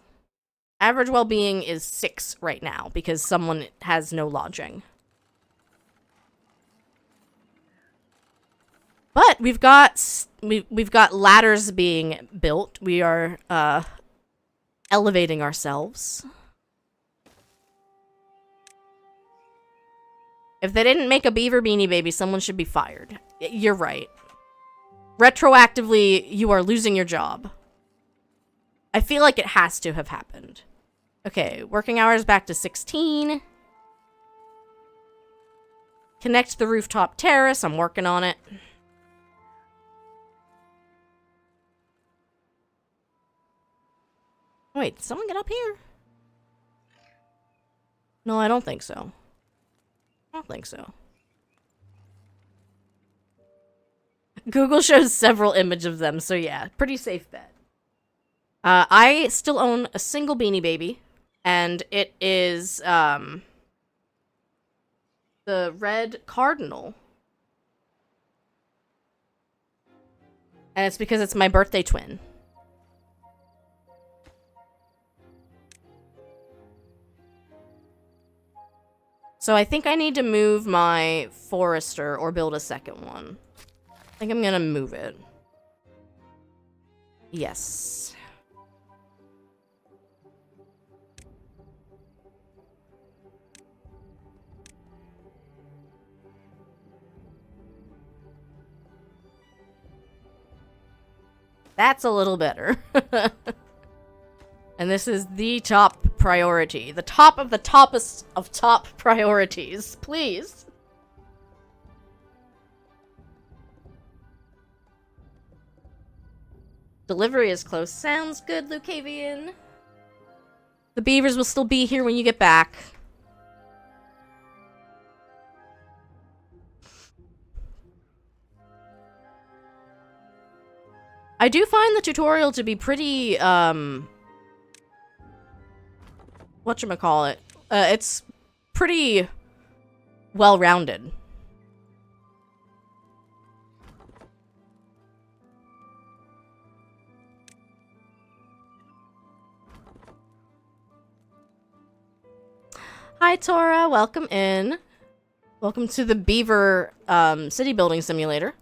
Average well-being is 6 right now because someone has no lodging. But we've got ladders being built. We are elevating ourselves. If they didn't make a Beaver Beanie Baby, someone should be fired. You're right. Retroactively, you are losing your job. I feel like it has to have happened. Okay, working hours back to 16. Connect the rooftop terrace. I'm working on it. Wait, did someone get up here? No, I don't think so. I don't think so. Google shows several images of them, so yeah, pretty safe bet. I still own a single Beanie Baby, and it is, the red cardinal. And it's because it's my birthday twin. So I think I need to move my forester or build a second one. I think I'm gonna move it. Yes. That's a little better. And this is the top priority. The top of the toppest of top priorities. Please. Delivery is close. Sounds good, Lucavian. The beavers will still be here when you get back. I do find the tutorial to be pretty, whatchamacallit? It's pretty well-rounded. Hi, Tora. Welcome in. Welcome to the Beaver, city building simulator.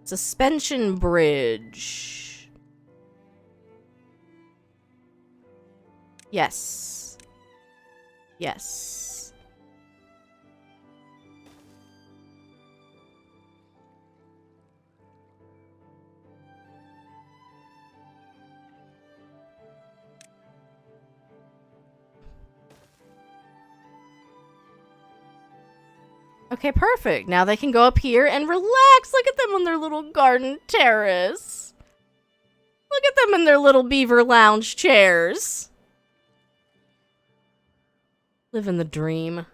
Suspension bridge. Yes. Yes. Okay, perfect. Now they can go up here and relax. Look at them on their little garden terrace. Look at them in their little beaver lounge chairs. Living the dream.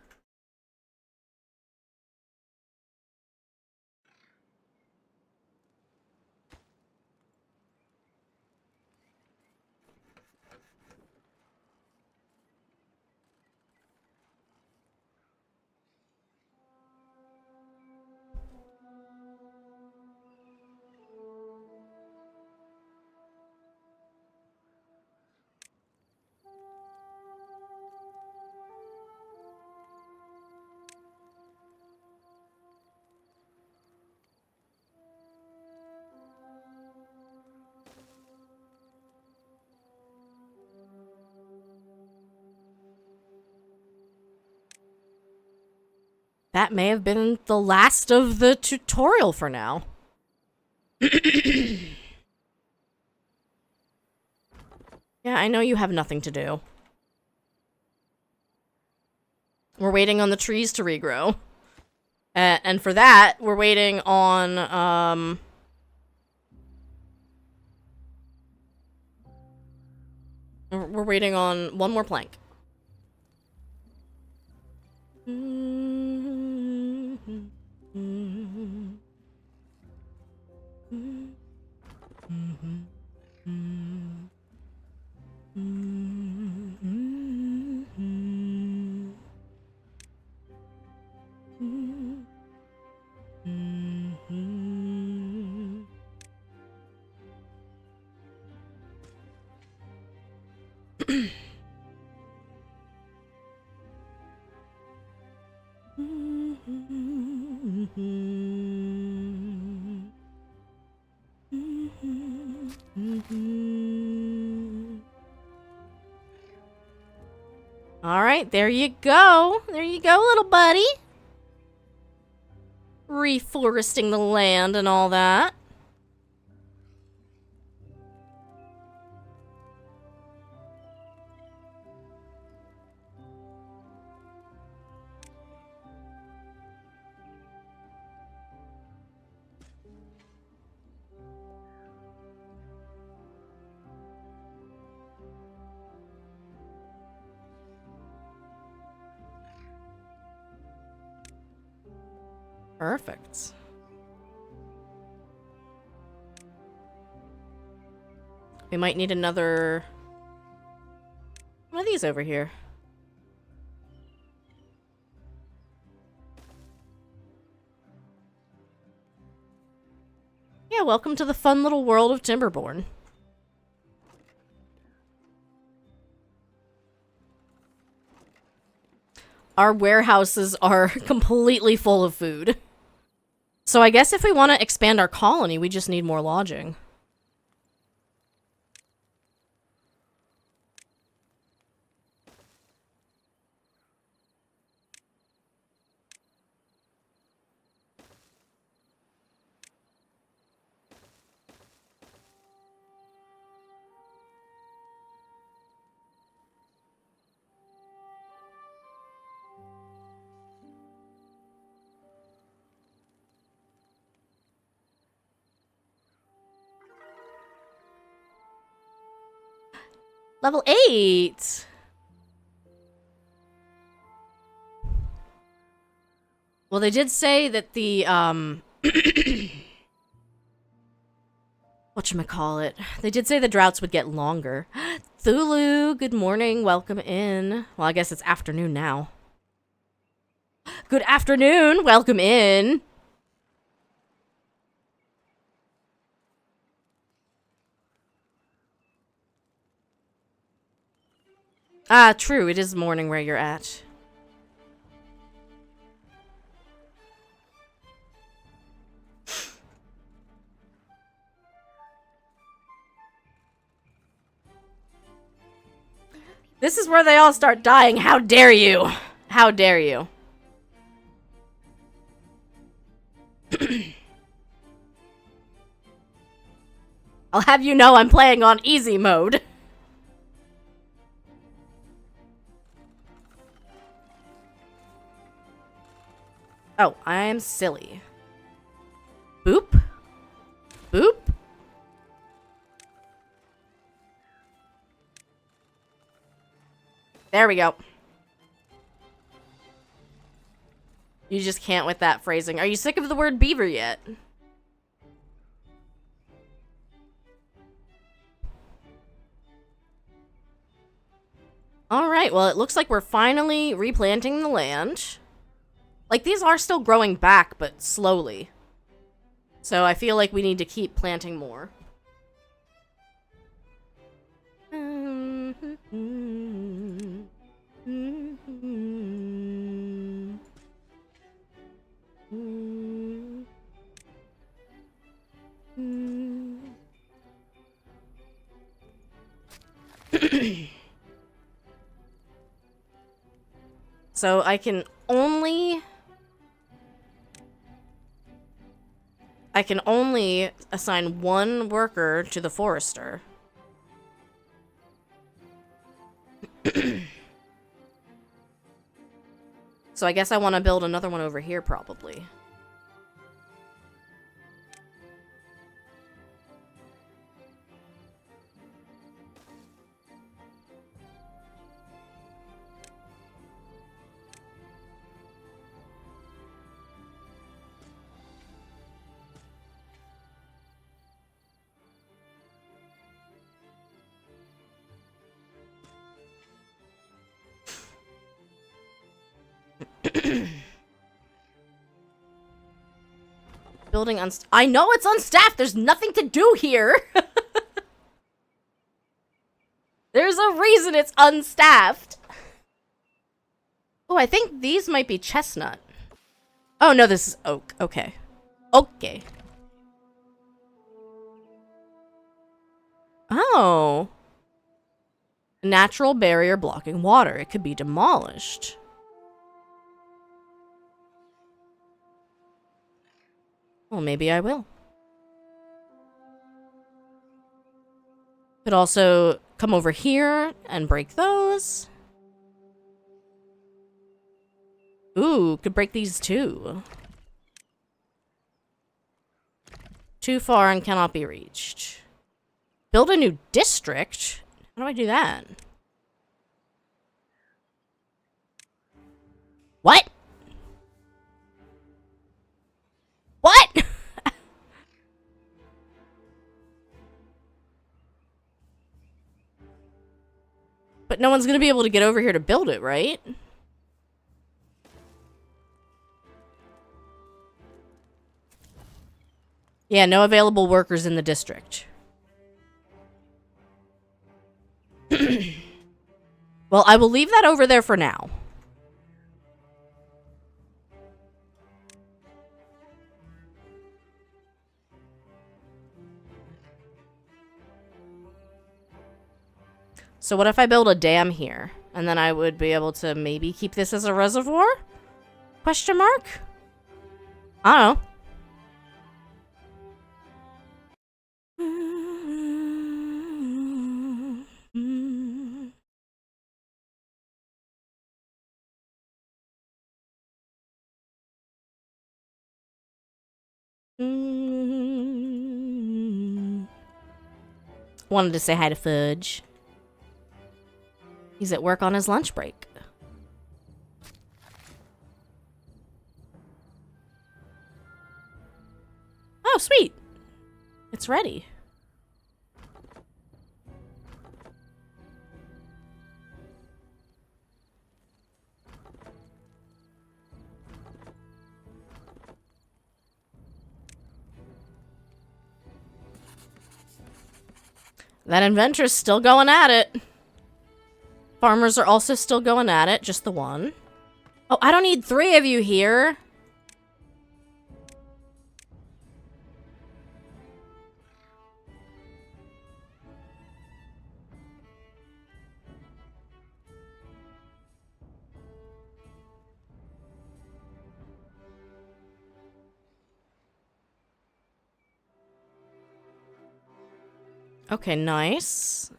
That may have been the last of the tutorial for now. Yeah, I know you have nothing to do. We're waiting on the trees to regrow. And for that, we're waiting on, we're waiting on one more plank. Alright, there you go. There you go, little buddy. Reforesting the land and all that. Perfect. We might need another one of these over here. Yeah, welcome to the fun little world of Timberborn. Our warehouses are completely full of food. So I guess if we want to expand our colony, we just need more lodging. Level 8! Well, they did say that the, whatchamacallit? They did say the droughts would get longer. Thulu, good morning, welcome in. Well, I guess it's afternoon now. Good afternoon, welcome in. Ah, true, it is morning where you're at. This is where they all start dying. How dare you? How dare you? I'll have you know I'm playing on easy mode. Oh, I'm silly. Boop. Boop. There we go. You just can't with that phrasing. Are you sick of the word beaver yet? Alright, well, it looks like we're finally replanting the land. Like, these are still growing back, but slowly. So I feel like we need to keep planting more. So I can only assign one worker to the forester. So I guess I want to build another one over here, probably. Building I know it's unstaffed! There's nothing to do here! There's a reason it's unstaffed! Oh, I think these might be chestnut. Oh, no, this is oak. Okay. Okay. Oh. Natural barrier blocking water. It could be demolished. Well, maybe I will. Could also come over here and break those. Ooh, could break these too. Too far and cannot be reached. Build a new district? How do I do that? What? What? But no one's gonna be able to get over here to build it, right? Yeah, no available workers in the district. Well, I will leave that over there for now. So what if I build a dam here? And then I would be able to maybe keep this as a reservoir? Question mark? I don't know. Wanted to say hi to Fudge. He's at work on his lunch break. Oh, sweet. It's ready. That inventor's still going at it. Farmers are also still going at it, just the one. Oh, I don't need 3 of you here. Okay, nice.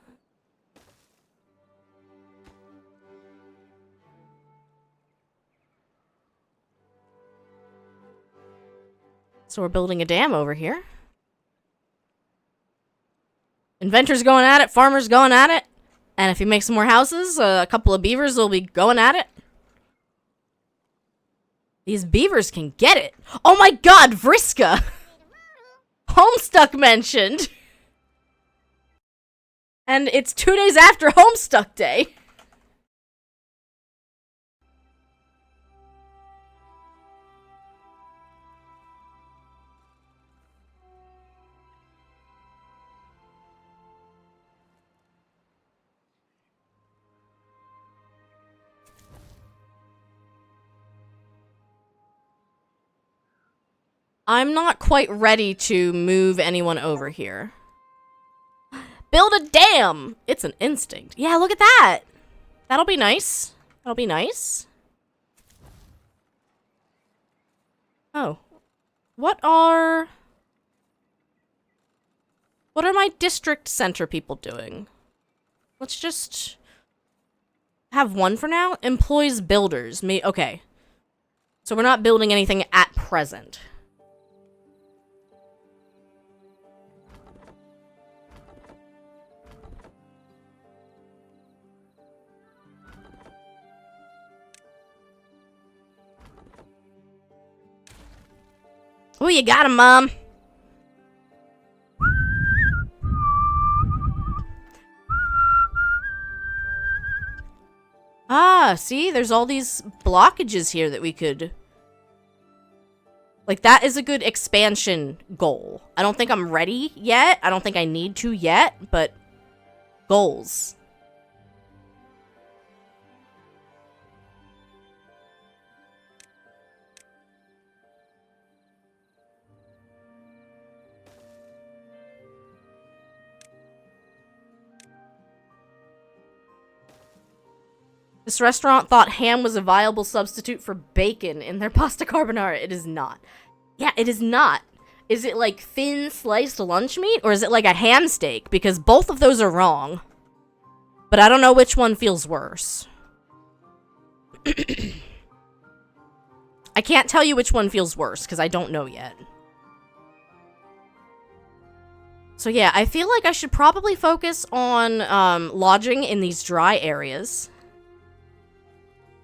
So we're building a dam over here. Inventors going at it, farmers going at it. And if you make some more houses, a couple of beavers will be going at it. These beavers can get it. Oh my god, Vriska! Homestuck mentioned. And it's 2 days after Homestuck Day. I'm not quite ready to move anyone over here. Build a dam! It's an instinct. Yeah, look at that! That'll be nice. That'll be nice. Oh. What are my district center people doing? Let's just have one for now. Employs builders. Okay. So we're not building anything at present. Oh, you got him, Mom. Ah, see? There's all these blockages here that we could... Like, that is a good expansion goal. I don't think I'm ready yet. I don't think I need to yet, but... Goals. This restaurant thought ham was a viable substitute for bacon in their pasta carbonara. It is not. Yeah, it is not. Is it like thin sliced lunch meat or is it like a ham steak? Because both of those are wrong. But I don't know which one feels worse. I can't tell you which one feels worse because I don't know yet. So yeah, I feel like I should probably focus on lodging in these dry areas.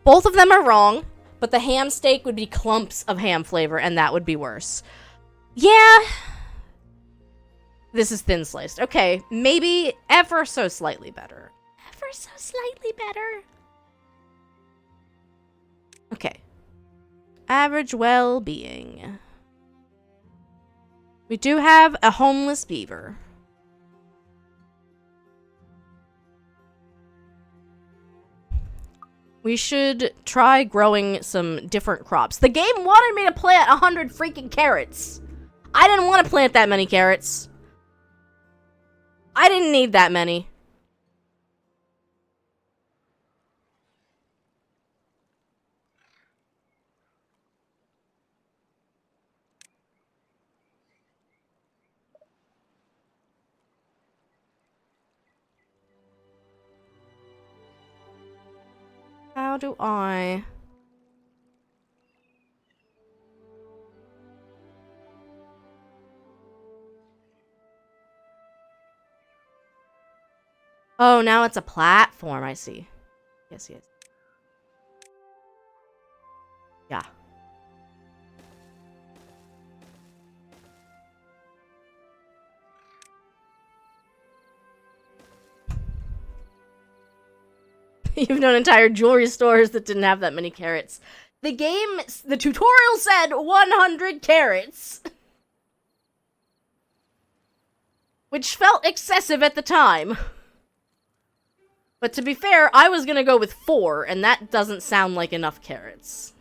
Both of them are wrong, but the ham steak would be clumps of ham flavor, and that would be worse. Yeah. This is thin sliced. Okay, maybe ever so slightly better. Ever so slightly better. Okay. Average well-being. We do have a homeless beaver. We should try growing some different crops. The game wanted me to plant 100 freaking carrots. I didn't want to plant that many carrots. I didn't need that many. How do I... Oh, now it's a platform, I see. Yes, yes. Yeah. You've known entire jewelry stores that didn't have that many carrots. The tutorial said 100 carrots. Which felt excessive at the time. But to be fair, I was gonna go with 4, and that doesn't sound like enough carrots.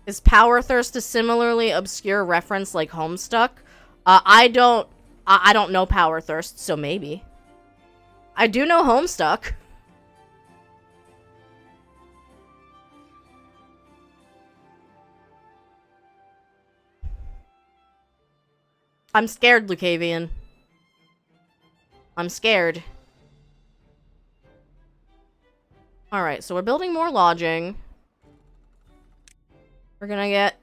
Is Power Thirst a similarly obscure reference like Homestuck? I don't know Power Thirst, so maybe. I do know Homestuck. I'm scared, Lucavian. I'm scared. Alright, so we're building more lodging. We're gonna get...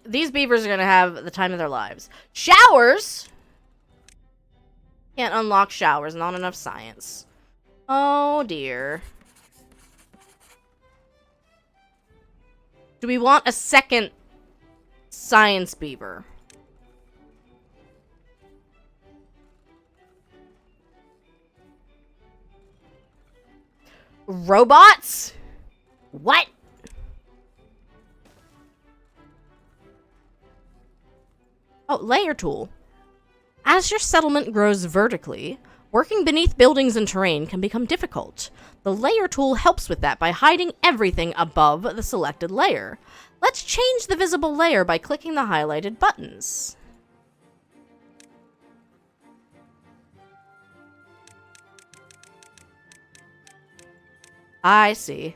These beavers are gonna have the time of their lives. Showers! Can't unlock showers. Not enough science. Oh, dear. Do we want a second science beaver? Robots? What? Oh, layer tool. As your settlement grows vertically, working beneath buildings and terrain can become difficult. The layer tool helps with that by hiding everything above the selected layer. Let's change the visible layer by clicking the highlighted buttons. I see.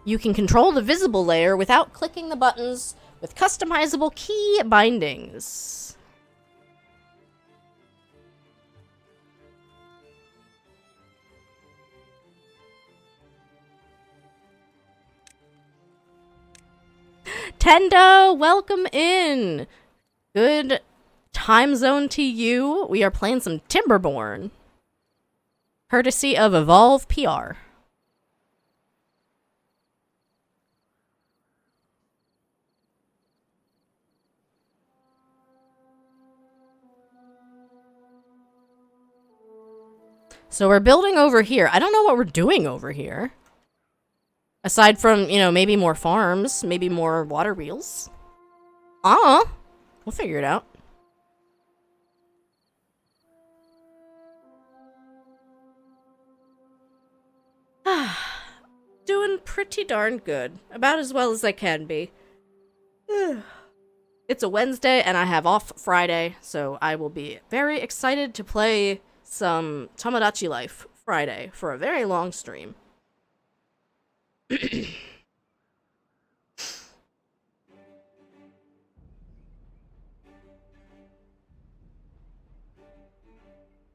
You can control the visible layer without clicking the buttons with customizable key bindings. Tendo, welcome in. Good time zone to you. We are playing some Timberborn. Courtesy of Evolve PR. So we're building over here. I don't know what we're doing over here. Aside from, you know, maybe more farms, maybe more water wheels. We'll figure it out. Doing pretty darn good. About as well as I can be. It's a Wednesday and I have off Friday, so I will be very excited to play some Tomodachi Life Friday for a very long stream.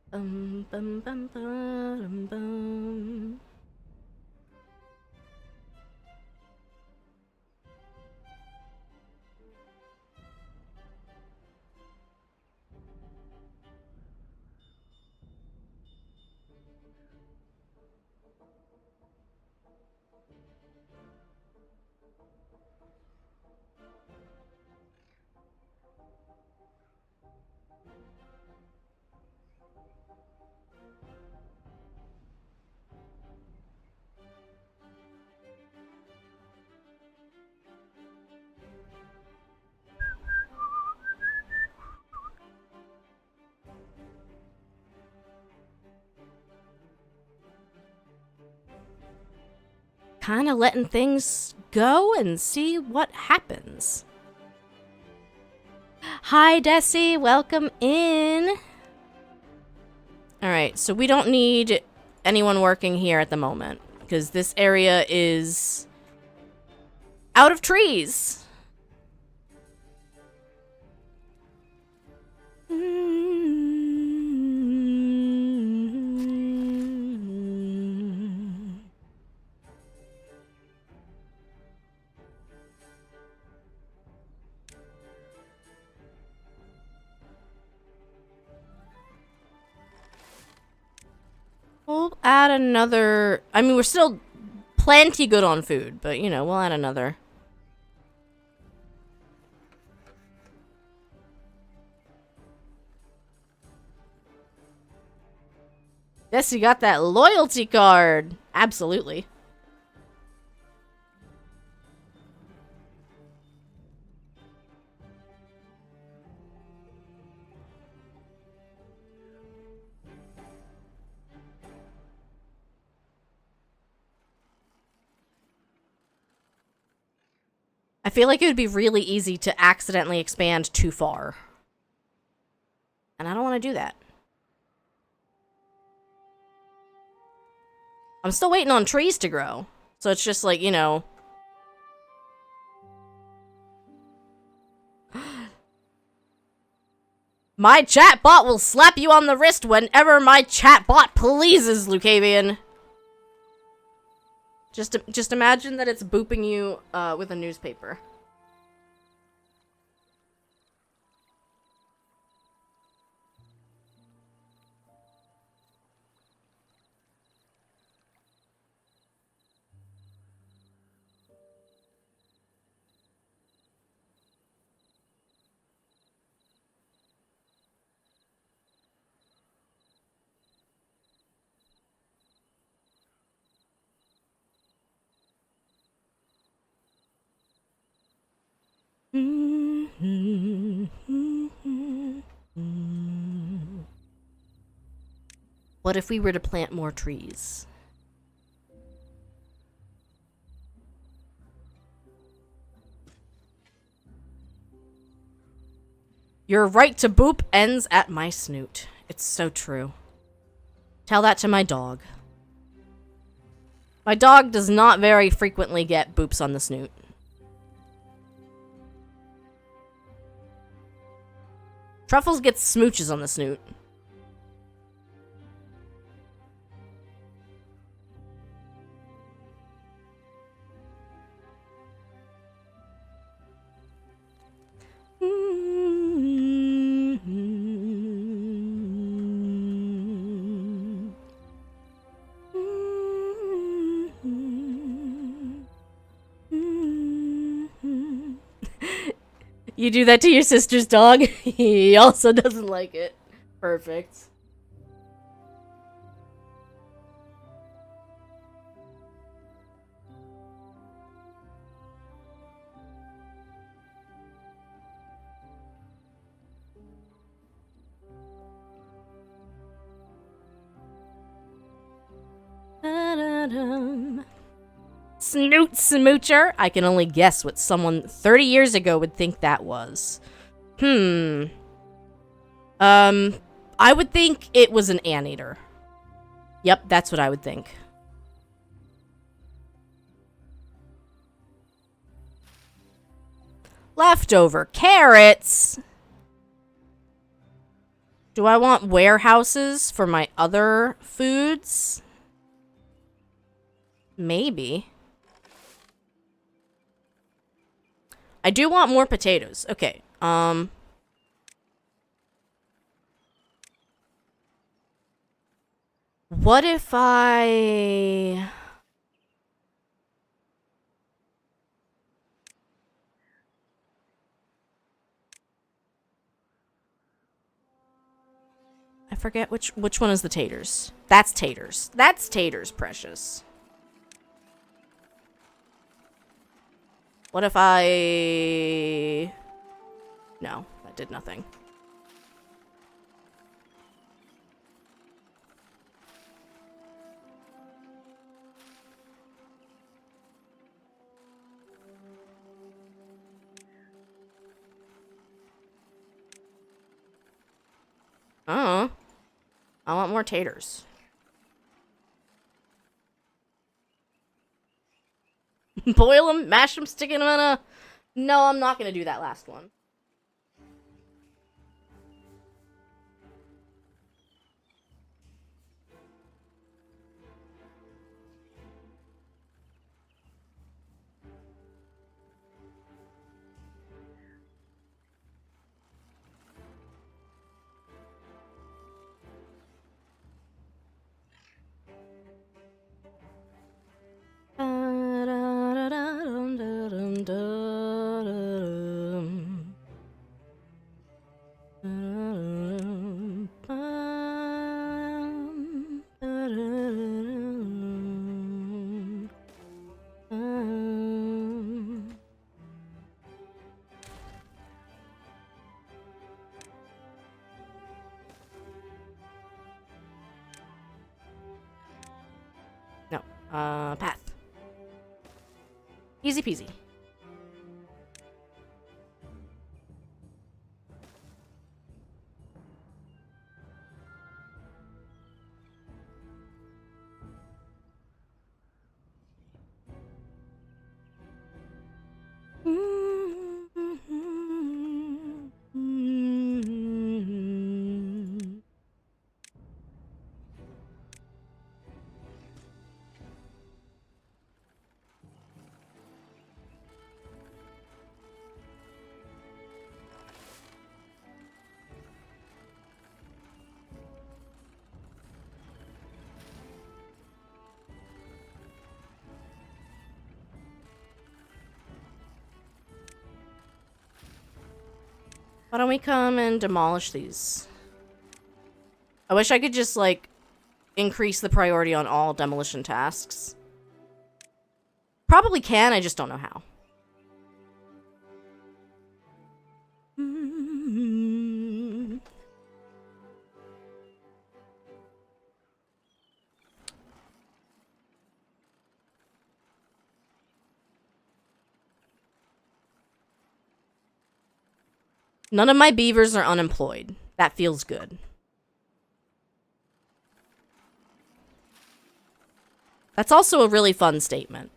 Bum, bum, bum, bum, bum. Kind of letting things go and see what happens. Hi, Desi. Welcome in. Alright, so we don't need anyone working here at the moment, because this area is out of trees. We'll add another... I mean, we're still plenty good on food, but, you know, we'll add another. Yes, you got that loyalty card. Absolutely. I feel like it would be really easy to accidentally expand too far. And I don't want to do that. I'm still waiting on trees to grow. So it's just like, you know... My chatbot will slap you on the wrist whenever my chatbot pleases, Lucavian. Just imagine that it's booping you with a newspaper. What if we were to plant more trees? Your right to boop ends at my snoot. It's so true. Tell that to my dog. My dog does not very frequently get boops on the snoot. Truffles gets smooches on the snoot. You do that to your sister's dog? He also doesn't like it. Perfect. Snoot smoocher? I can only guess what someone 30 years ago would think that was. I would think it was an anteater. Yep, that's what I would think. Leftover carrots! Do I want warehouses for my other foods? Maybe. I do want more potatoes. Okay, what if I forget which one is the taters. That's taters. That's taters, precious. What if I... No, that did nothing. I want more taters. Boil them, mash them, stick them in a... No, I'm not gonna do that last one. No. Path. Easy peasy. Why don't we come and demolish these? I wish I could just, like, increase the priority on all demolition tasks. Probably can, I just don't know how. None of my beavers are unemployed. That feels good. That's also a really fun statement.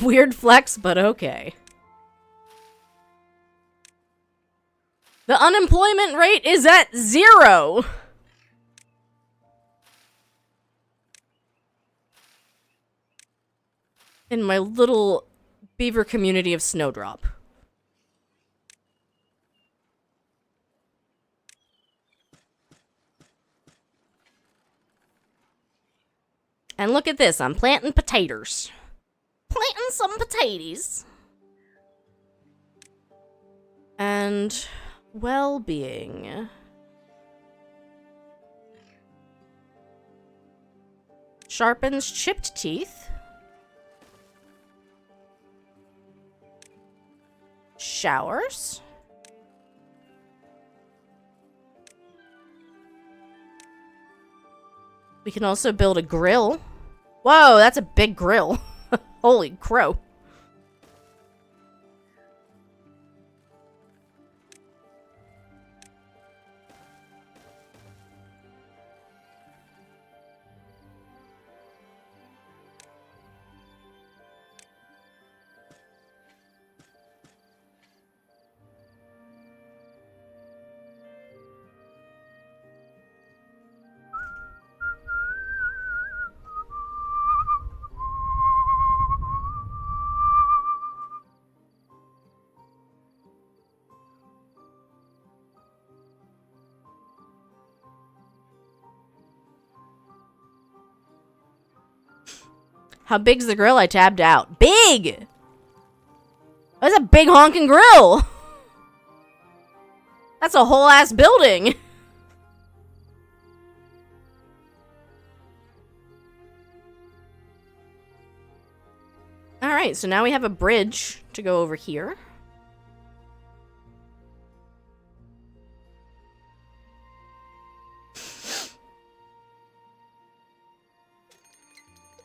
Weird flex, but okay. The unemployment rate is at 0! In my little beaver community of Snowdrop. And look at this, I'm planting potatoes. Planting some potatoes. And well-being. Sharpens chipped teeth. Showers. We can also build a grill. Whoa, that's a big grill. Holy crow. How big's the grill I tabbed out? Big! That's a big honking grill! That's a whole ass building! Alright, so now we have a bridge to go over here.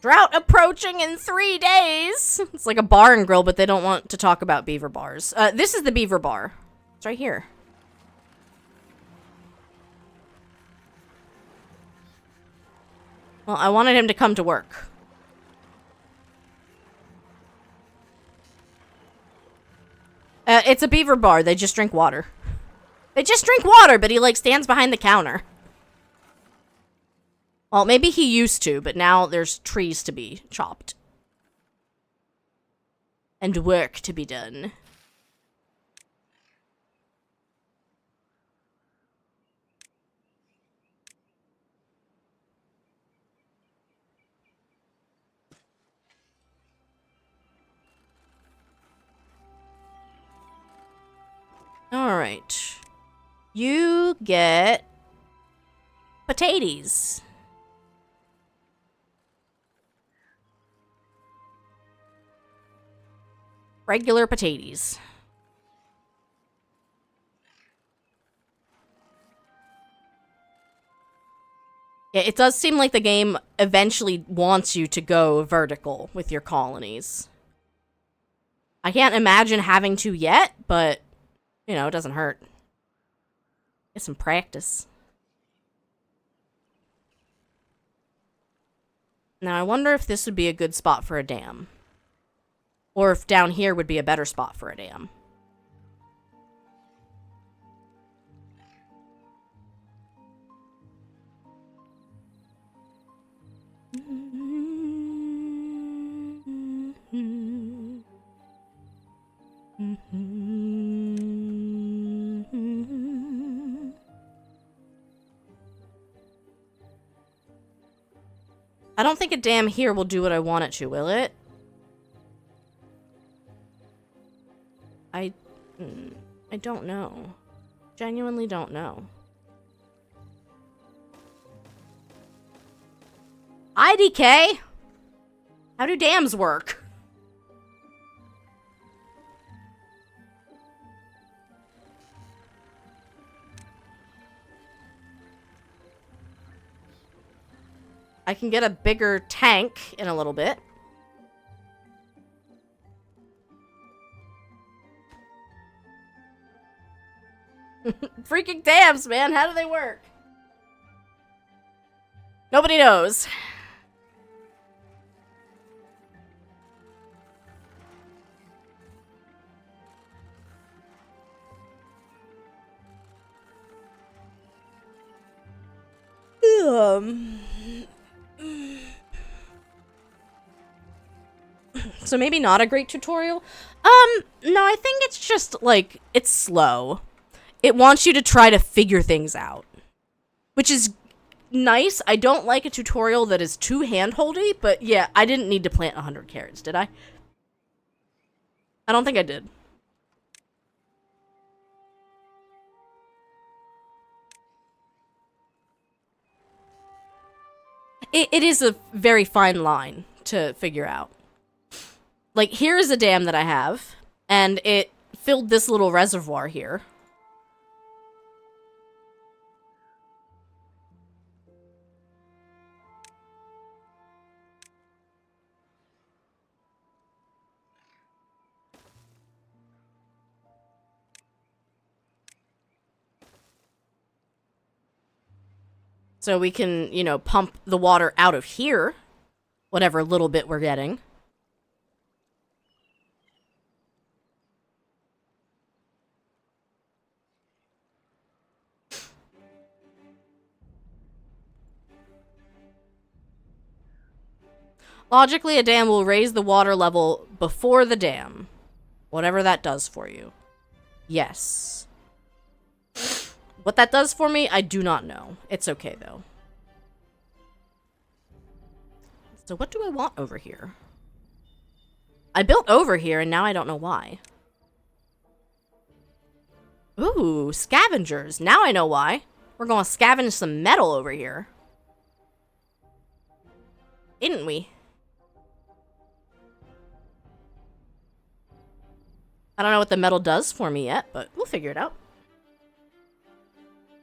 Drought approaching in 3 days. It's like a bar and grill, but they don't want to talk about beaver bars. This is the beaver bar. It's right here. Well, I wanted him to come to work. It's a beaver bar. They just drink water. They just drink water, but he, like, stands behind the counter. Well, maybe he used to, but now there's trees to be chopped. And work to be done. Alright. You get potatoes. Regular potatoes. Yeah, it does seem like the game eventually wants you to go vertical with your colonies. I can't imagine having to yet, but, you know, it doesn't hurt. Get some practice. Now, I wonder if this would be a good spot for a dam. Or if down here would be a better spot for a dam. I don't think a dam here will do what I want it to, will it? I don't know. Genuinely don't know. IDK? How do dams work? I can get a bigger tank in a little bit. Freaking dams, man. How do they work? Nobody knows. So maybe not a great tutorial? No, I think it's just, like, it's slow. It wants you to try to figure things out. Which is nice. I don't like a tutorial that is too hand-holdy, but yeah, I didn't need to plant 100 carrots, did I? I don't think I did. It is a very fine line to figure out. Like, here is a dam that I have, and it filled this little reservoir here. So we can, you know, pump the water out of here, whatever little bit we're getting. Logically, a dam will raise the water level before the dam. Whatever that does for you. Yes. What that does for me, I do not know. It's okay, though. So what do I want over here? I built over here, and now I don't know why. Ooh, scavengers. Now I know why. We're going to scavenge some metal over here. Didn't we? I don't know what the metal does for me yet, but we'll figure it out.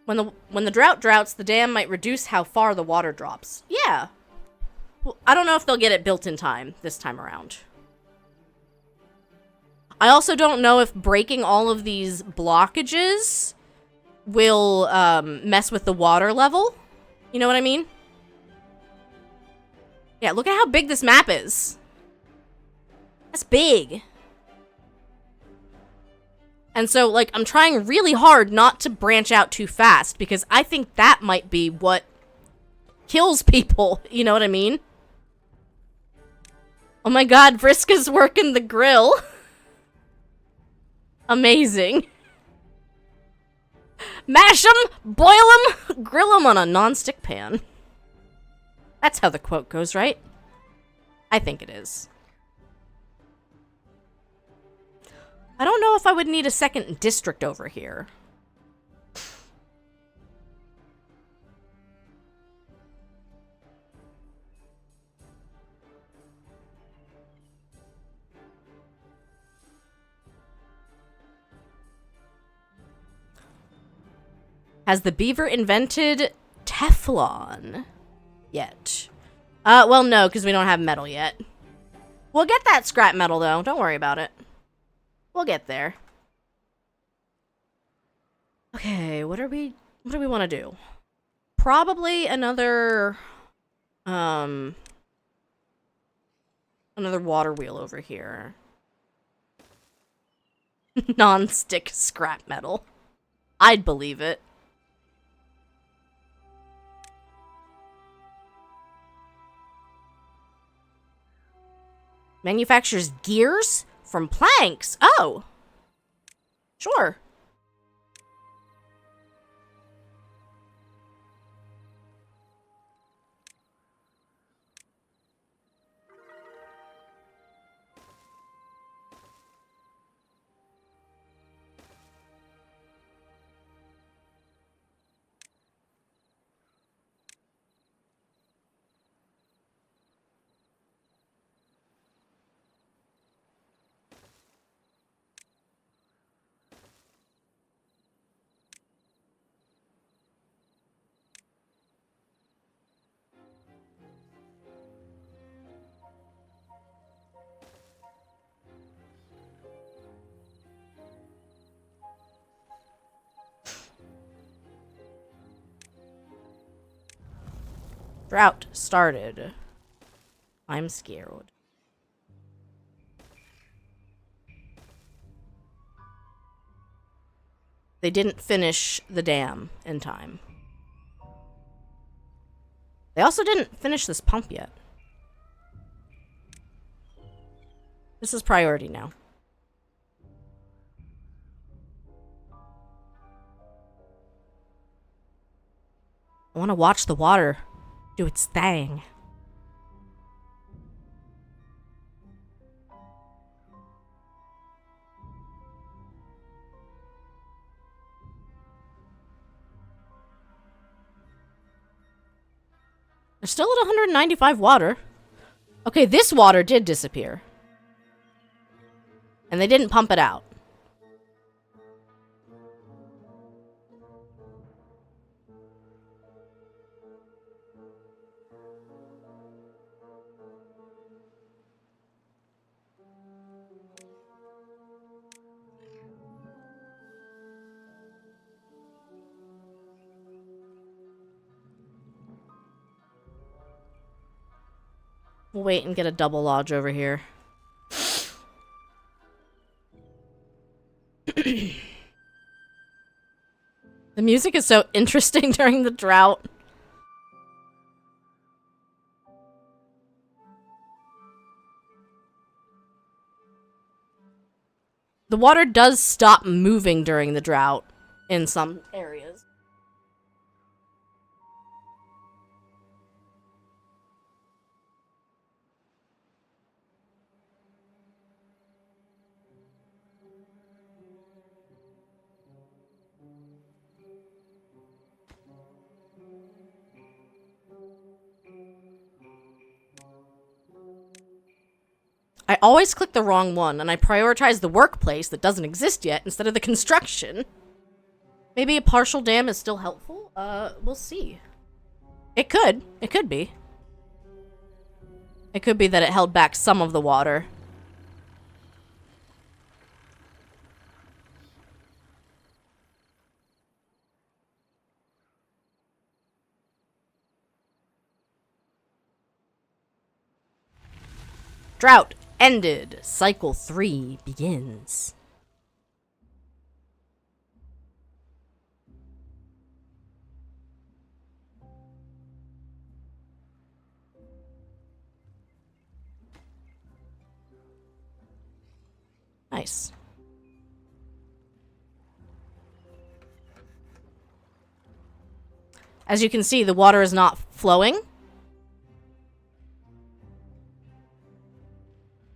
When the drought droughts, the dam might reduce how far the water drops. Yeah. Well, I don't know if they'll get it built in time this time around. I also don't know if breaking all of these blockages will mess with the water level. You know what I mean? Yeah, look at how big this map is. That's big. And so, like, I'm trying really hard not to branch out too fast, because I think that might be what kills people, you know what I mean? Oh my god, Vriska's working the grill. Amazing. Mash 'em, boil 'em, grill 'em on a non-stick pan. That's how the quote goes, right? I think it is. I don't know if I would need a second district over here. Has the Beaver invented Teflon yet? Well, no, because we don't have metal yet. We'll get that scrap metal, though. Don't worry about it. We'll get there. Okay, what do we want to do? Probably another water wheel over here. Non-stick scrap metal. I'd believe it. Manufactures gears from planks. Oh. Sure. Drought started. I'm scared. They didn't finish the dam in time. They also didn't finish this pump yet. This is priority now. I want to watch the water do its thing. They're still at 195 water. Okay, this water did disappear. And they didn't pump it out. We'll wait and get a double lodge over here. The music is so interesting during the drought. The water does stop moving during the drought in some areas. I always click the wrong one, and I prioritize the workplace that doesn't exist yet instead of the construction. Maybe a partial dam is still helpful? We'll see. It could. It could be. It could be that it held back some of the water. Drought ended. Cycle 3 begins. Nice. As you can see, the water is not flowing.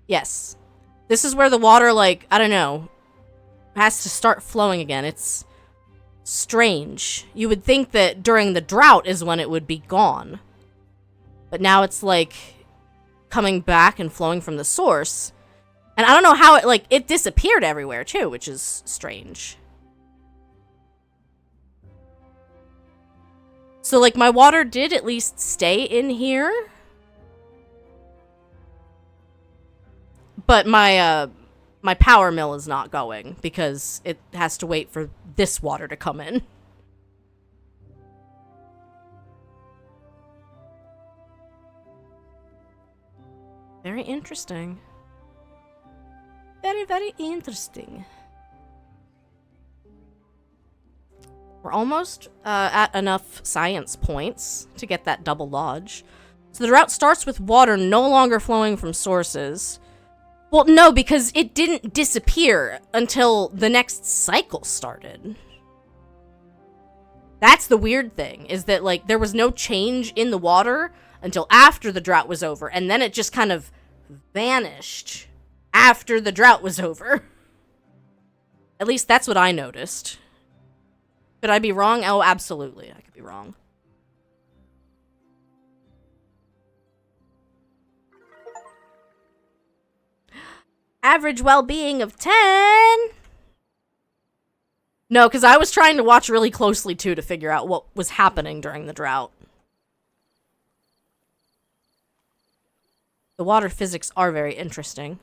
Yes. This is where the water, like, I don't know, has to start flowing again. It's strange. You would think that during the drought is when it would be gone. But now it's, like, coming back and flowing from the source. And I don't know how it, like, it disappeared everywhere, too, which is strange. So, like, my water did at least stay in here. But my power mill is not going because it has to wait for this water to come in. Very interesting. Very, very interesting. We're almost at enough science points to get that double lodge. So the drought starts with water no longer flowing from sources. Well, no, because it didn't disappear until the next cycle started. That's the weird thing, is that, like, there was no change in the water until after the drought was over, and then it just kind of vanished after the drought was over. At least that's what I noticed. Could I be wrong? Oh, absolutely. I could be wrong. Average well-being of 10. No, because I was trying to watch really closely, too, to figure out what was happening during the drought. The water physics are very interesting.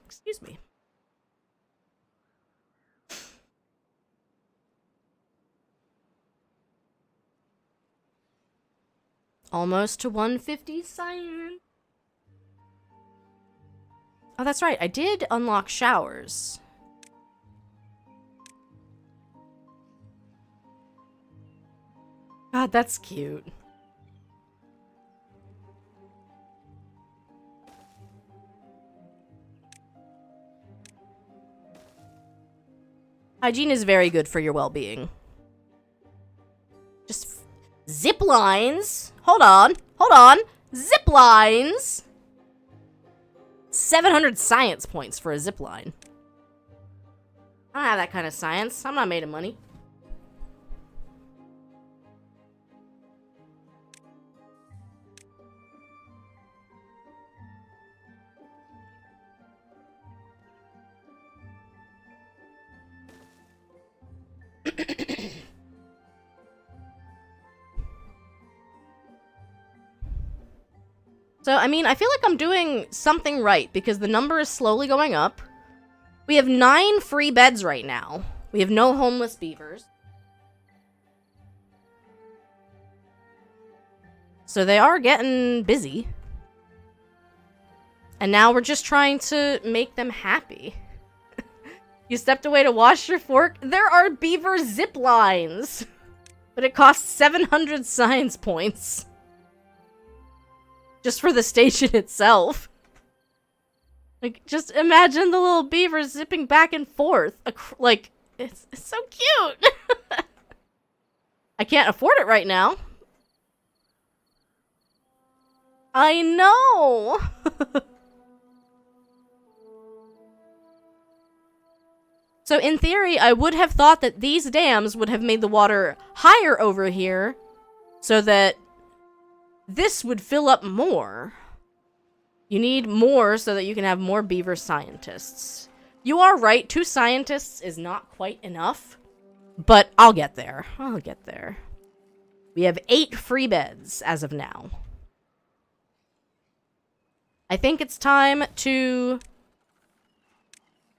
Excuse me. Almost to 150 cyan. Oh, that's right. I did unlock showers. God, that's cute. Hygiene is very good for your well-being. Just zip lines. Hold on. Hold on. Zip lines. 700 science points for a zip line. I don't have that kind of science. I'm not made of money. So, I mean, I feel like I'm doing something right because the number is slowly going up. We have 9 free beds right now. We have no homeless beavers. So they are getting busy. And now we're just trying to make them happy. You stepped away to wash your fork? There are beaver zip lines. But it costs 700 science points. Just for the station itself. Like, just imagine the little beaver zipping back and forth. Like, it's so cute. I can't afford it right now. I know. So in theory, I would have thought that these dams would have made the water higher over here so that this would fill up more. You need more so that you can have more beaver scientists. You are right, 2 scientists is not quite enough, but I'll get there. I'll get there. We have 8 free beds as of now. I think it's time to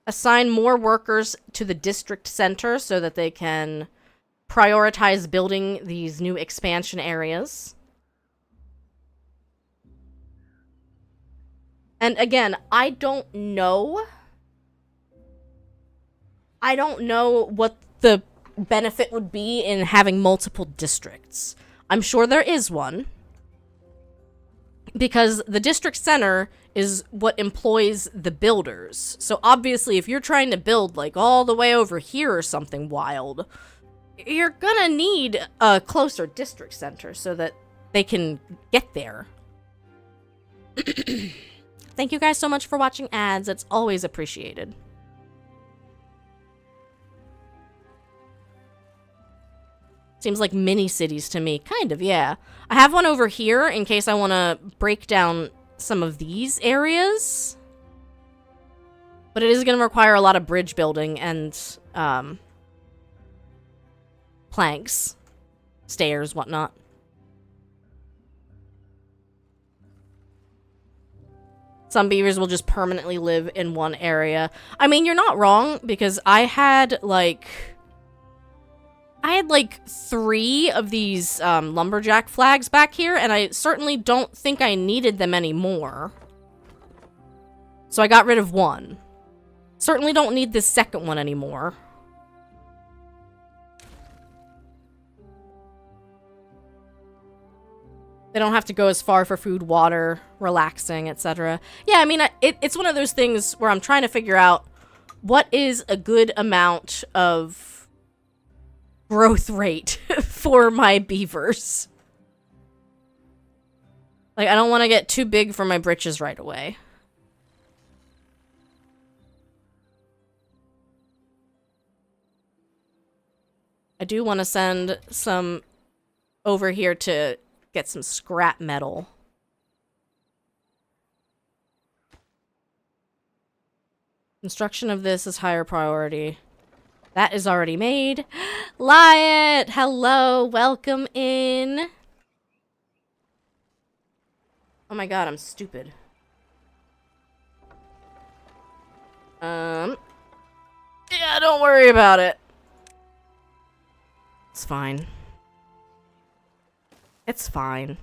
assign more workers to the district center so that they can prioritize building these new expansion areas. And again, I don't know what the benefit would be in having multiple districts. I'm sure there is one. Because the district center is what employs the builders. So obviously, if you're trying to build, like, all the way over here or something wild, you're gonna need a closer district center so that they can get there. Thank you guys so much for watching ads. It's always appreciated. Seems like mini cities to me. Kind of, yeah. I have one over here in case I want to break down some of these areas. But But it is going to require a lot of bridge building and planks, stairs, whatnot. Some beavers will just permanently live in one area. I mean, you're not wrong, because I had like 3 of these lumberjack flags back here, and I certainly don't think I needed them anymore. So I got rid of one. Certainly don't need this second one anymore. They don't have to go as far for food, water, relaxing, etc. Yeah, I mean, it's one of those things where I'm trying to figure out what is a good amount of growth rate for my beavers. Like, I don't want to get too big for my britches right away. I do want to send some over here to get some scrap metal. Construction of this is higher priority. That is already made. Lyot! Hello! Welcome in! Oh my god, I'm stupid. Yeah, don't worry about it. It's fine. It's fine.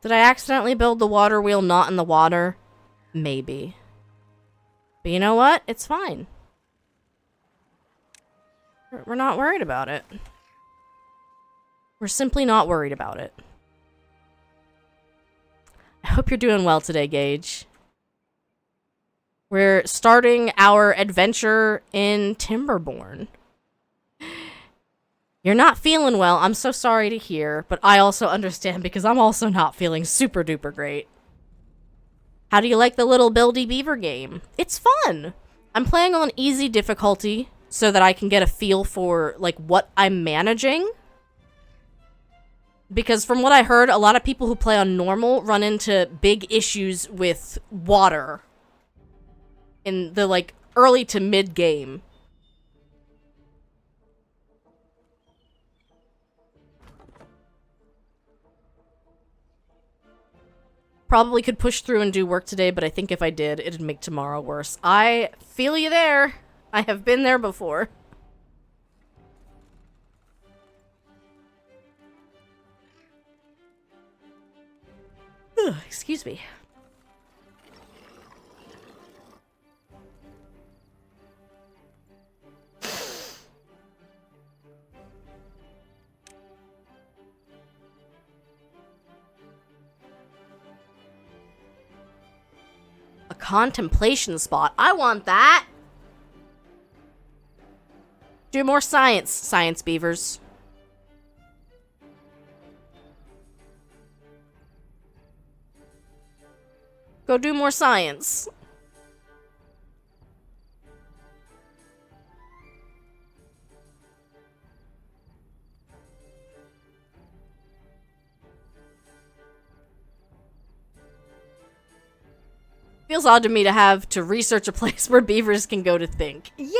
Did I accidentally build the water wheel not in the water? Maybe. But you know what? It's fine. We're not worried about it. We're simply not worried about it. I hope you're doing well today, Gage. We're starting our adventure in Timberborn. You're not feeling well. I'm so sorry to hear, but I also understand because I'm also not feeling super duper great. How do you like the little Buildy Beaver game? It's fun. I'm playing on easy difficulty so that I can get a feel for like what I'm managing. Because from what I heard, a lot of people who play on normal run into big issues with water in the like early to mid game. Probably could push through and do work today, but I think if I did, it'd make tomorrow worse. I feel you there. I have been there before. Ugh, excuse me. A contemplation spot. I want that. Do more science, science beavers. Go do more science. Feels odd to me to have to research a place where beavers can go to think. Yeah!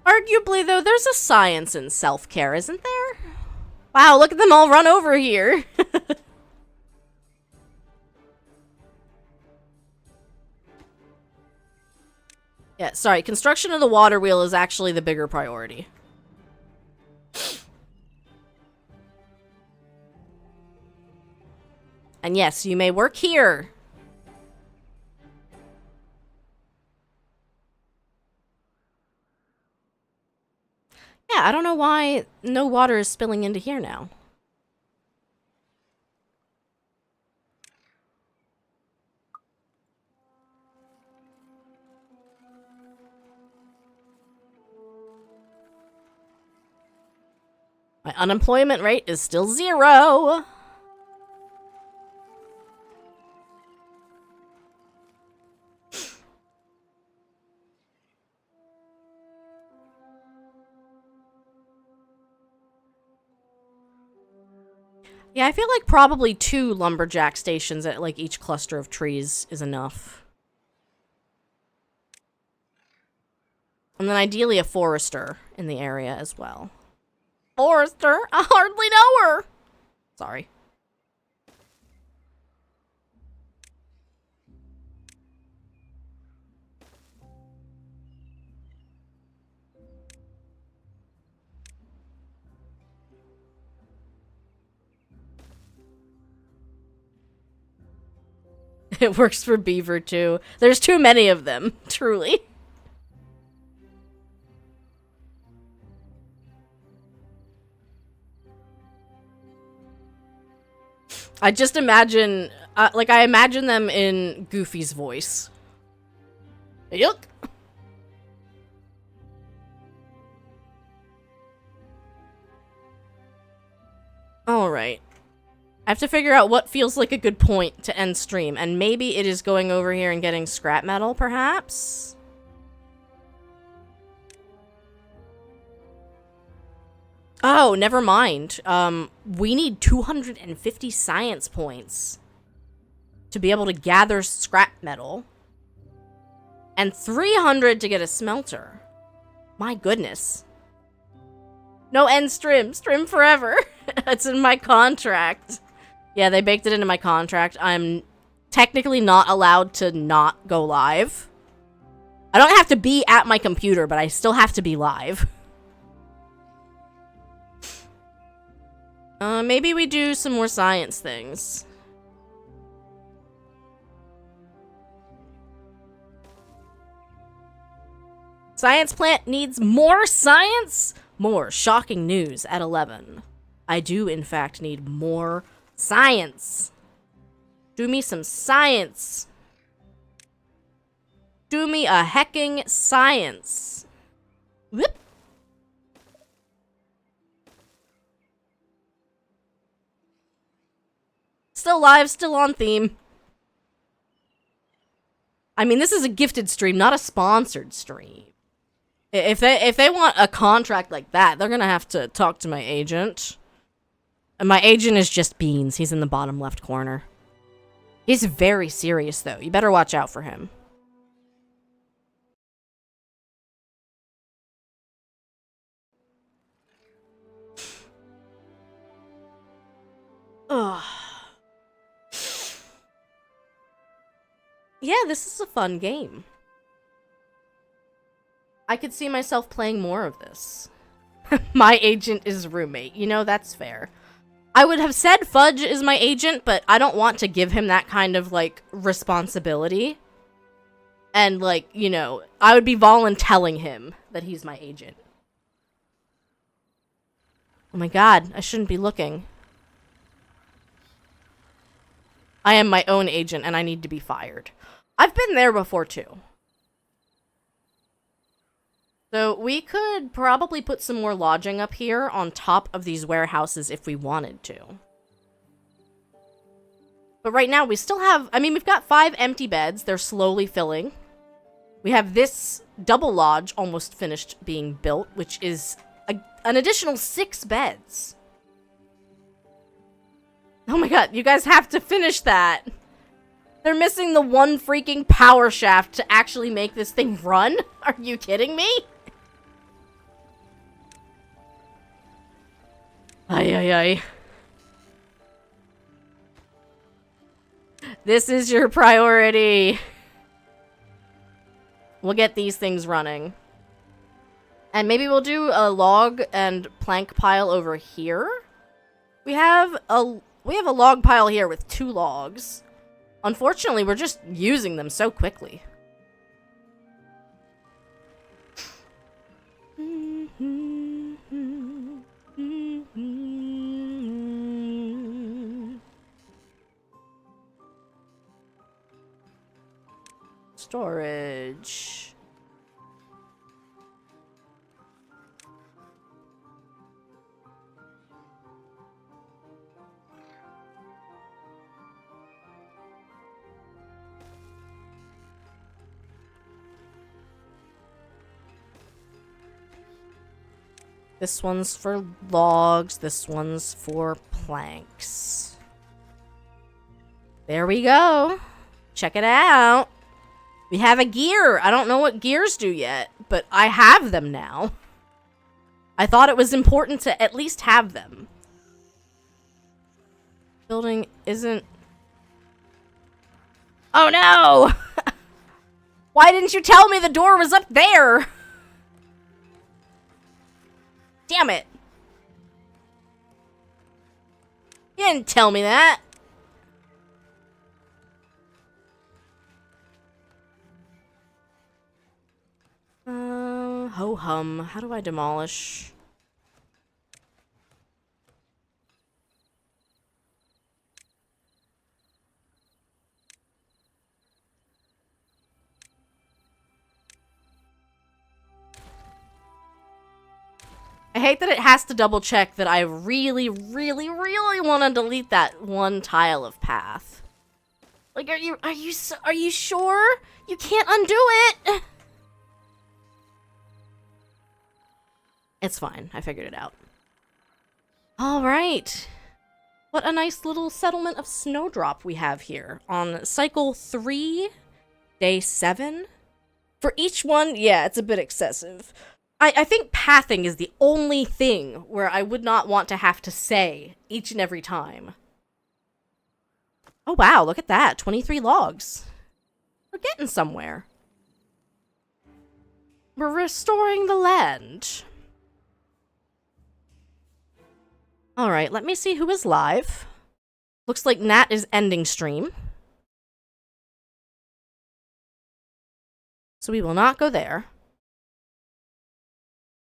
Arguably, though, there's a science in self-care, isn't there? Wow, look at them all run over here. Yeah, sorry, construction of the water wheel is actually the bigger priority. And yes, you may work here. Yeah, I don't know why no water is spilling into here now. My unemployment rate is still 0. Yeah, I feel like probably 2 lumberjack stations at like each cluster of trees is enough. And then ideally a forester in the area as well. Forester? I hardly know her! Sorry. It works for Beaver too. There's too many of them, truly. I just imagine, I imagine them in Goofy's voice. Yuck. Alright. I have to figure out what feels like a good point to end stream, and maybe it is going over here and getting scrap metal, perhaps? Oh, never mind. We need 250 science points to be able to gather scrap metal, and 300 to get a smelter. My goodness. No end stream. Stream forever. It's in my contract. Yeah, they baked it into my contract. I'm technically not allowed to not go live. I don't have to be at my computer, but I still have to be live. Maybe we do some more science things. Science plant needs more science? More shocking news at 11. I do, in fact, need more science. Do me some science. Do me a hecking science. Whoop. Still live, still on theme. I mean, this is a gifted stream, not a sponsored stream. If they want a contract like that, they're gonna have to talk to my agent. And my agent is just Beans. He's in the bottom left corner. He's very serious, though. You better watch out for him. Ugh. Yeah, this is a fun game. I could see myself playing more of this. My agent is roommate. You know, that's fair. I would have said Fudge is my agent, but I don't want to give him that kind of, like, responsibility. And, like, you know, I would be voluntelling him that he's my agent. Oh my god, I shouldn't be looking. I am my own agent, and I need to be fired. I've been there before, too. So we could probably put some more lodging up here on top of these warehouses if we wanted to. But right now we still have, I mean, we've got 5 empty beds. They're slowly filling. We have this double lodge almost finished being built, which is an additional 6 beds. Oh my god, you guys have to finish that. They're missing the one freaking power shaft to actually make this thing run? Are you kidding me? Ay, ay, ay. This is your priority. We'll get these things running. And maybe we'll do a log and plank pile over here. We have a log pile here with 2 logs. Unfortunately, we're just using them so quickly. Storage. This one's for logs, this one's for planks. There we go. Check it out. We have a gear. I don't know what gears do yet, but I have them now. I thought it was important to at least have them. Building isn't... Oh no! Why didn't you tell me the door was up there? Damn it. You didn't tell me that. Ho-hum. How do I demolish? I hate that it has to double check that I really, really, really want to delete that one tile of path. Like, are you sure? You can't undo it. It's fine. I figured it out. All right. What a nice little settlement of Snowdrop we have here on cycle 3, day 7. For each one, yeah, it's a bit excessive. I think pathing is the only thing where I would not want to have to say each and every time. Oh wow, look at that. 23 logs. We're getting somewhere. We're restoring the land. Alright, let me see who is live. Looks like Nat is ending stream. So we will not go there.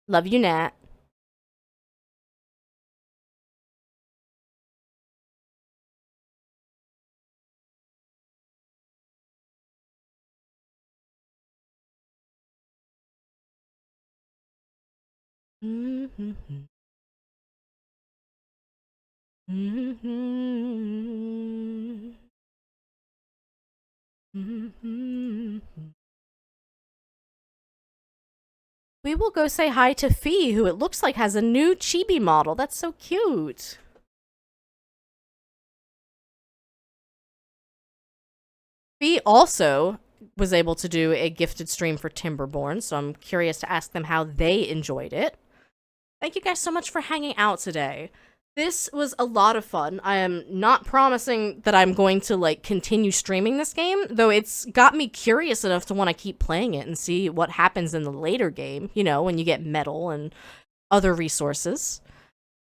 Love you, Nat. Mm-hmm. Mm-hmm. Mm-hmm. We will go say hi to Fee, who it looks like has a new chibi model. That's so cute. Fee also was able to do a gifted stream for Timberborn, so I'm curious to ask them how they enjoyed it. Thank you guys so much for hanging out today. This was a lot of fun. I am not promising that I'm going to, like, continue streaming this game, though it's got me curious enough to want to keep playing it and see what happens in the later game, you know, when you get metal and other resources.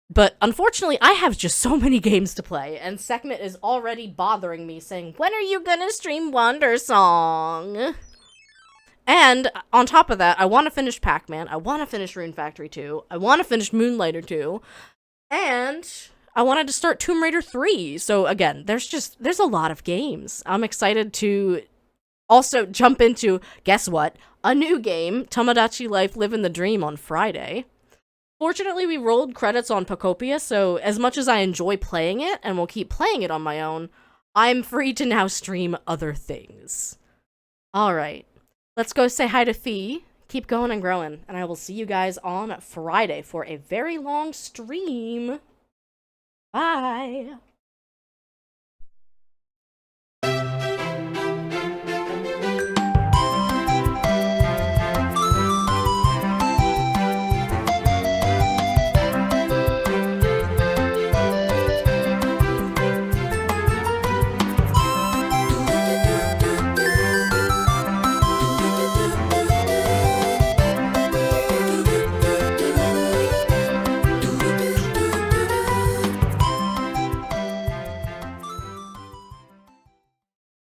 But unfortunately, I have just so many games to play, and Sekhmet is already bothering me, saying, when are you gonna stream Wonder Song? And on top of that, I want to finish Pac-Man, I want to finish Rune Factory 2, I want to finish Moonlighter 2, and I wanted to start Tomb Raider 3. So again, there's a lot of games. I'm excited to also jump into, guess what? A new game, Tomodachi Life Livin' the Dream on Friday. Fortunately, we rolled credits on Pocopia, so as much as I enjoy playing it, and will keep playing it on my own, I'm free to now stream other things. Alright, let's go say hi to Fee. Keep going and growing, and I will see you guys on Friday for a very long stream. Bye!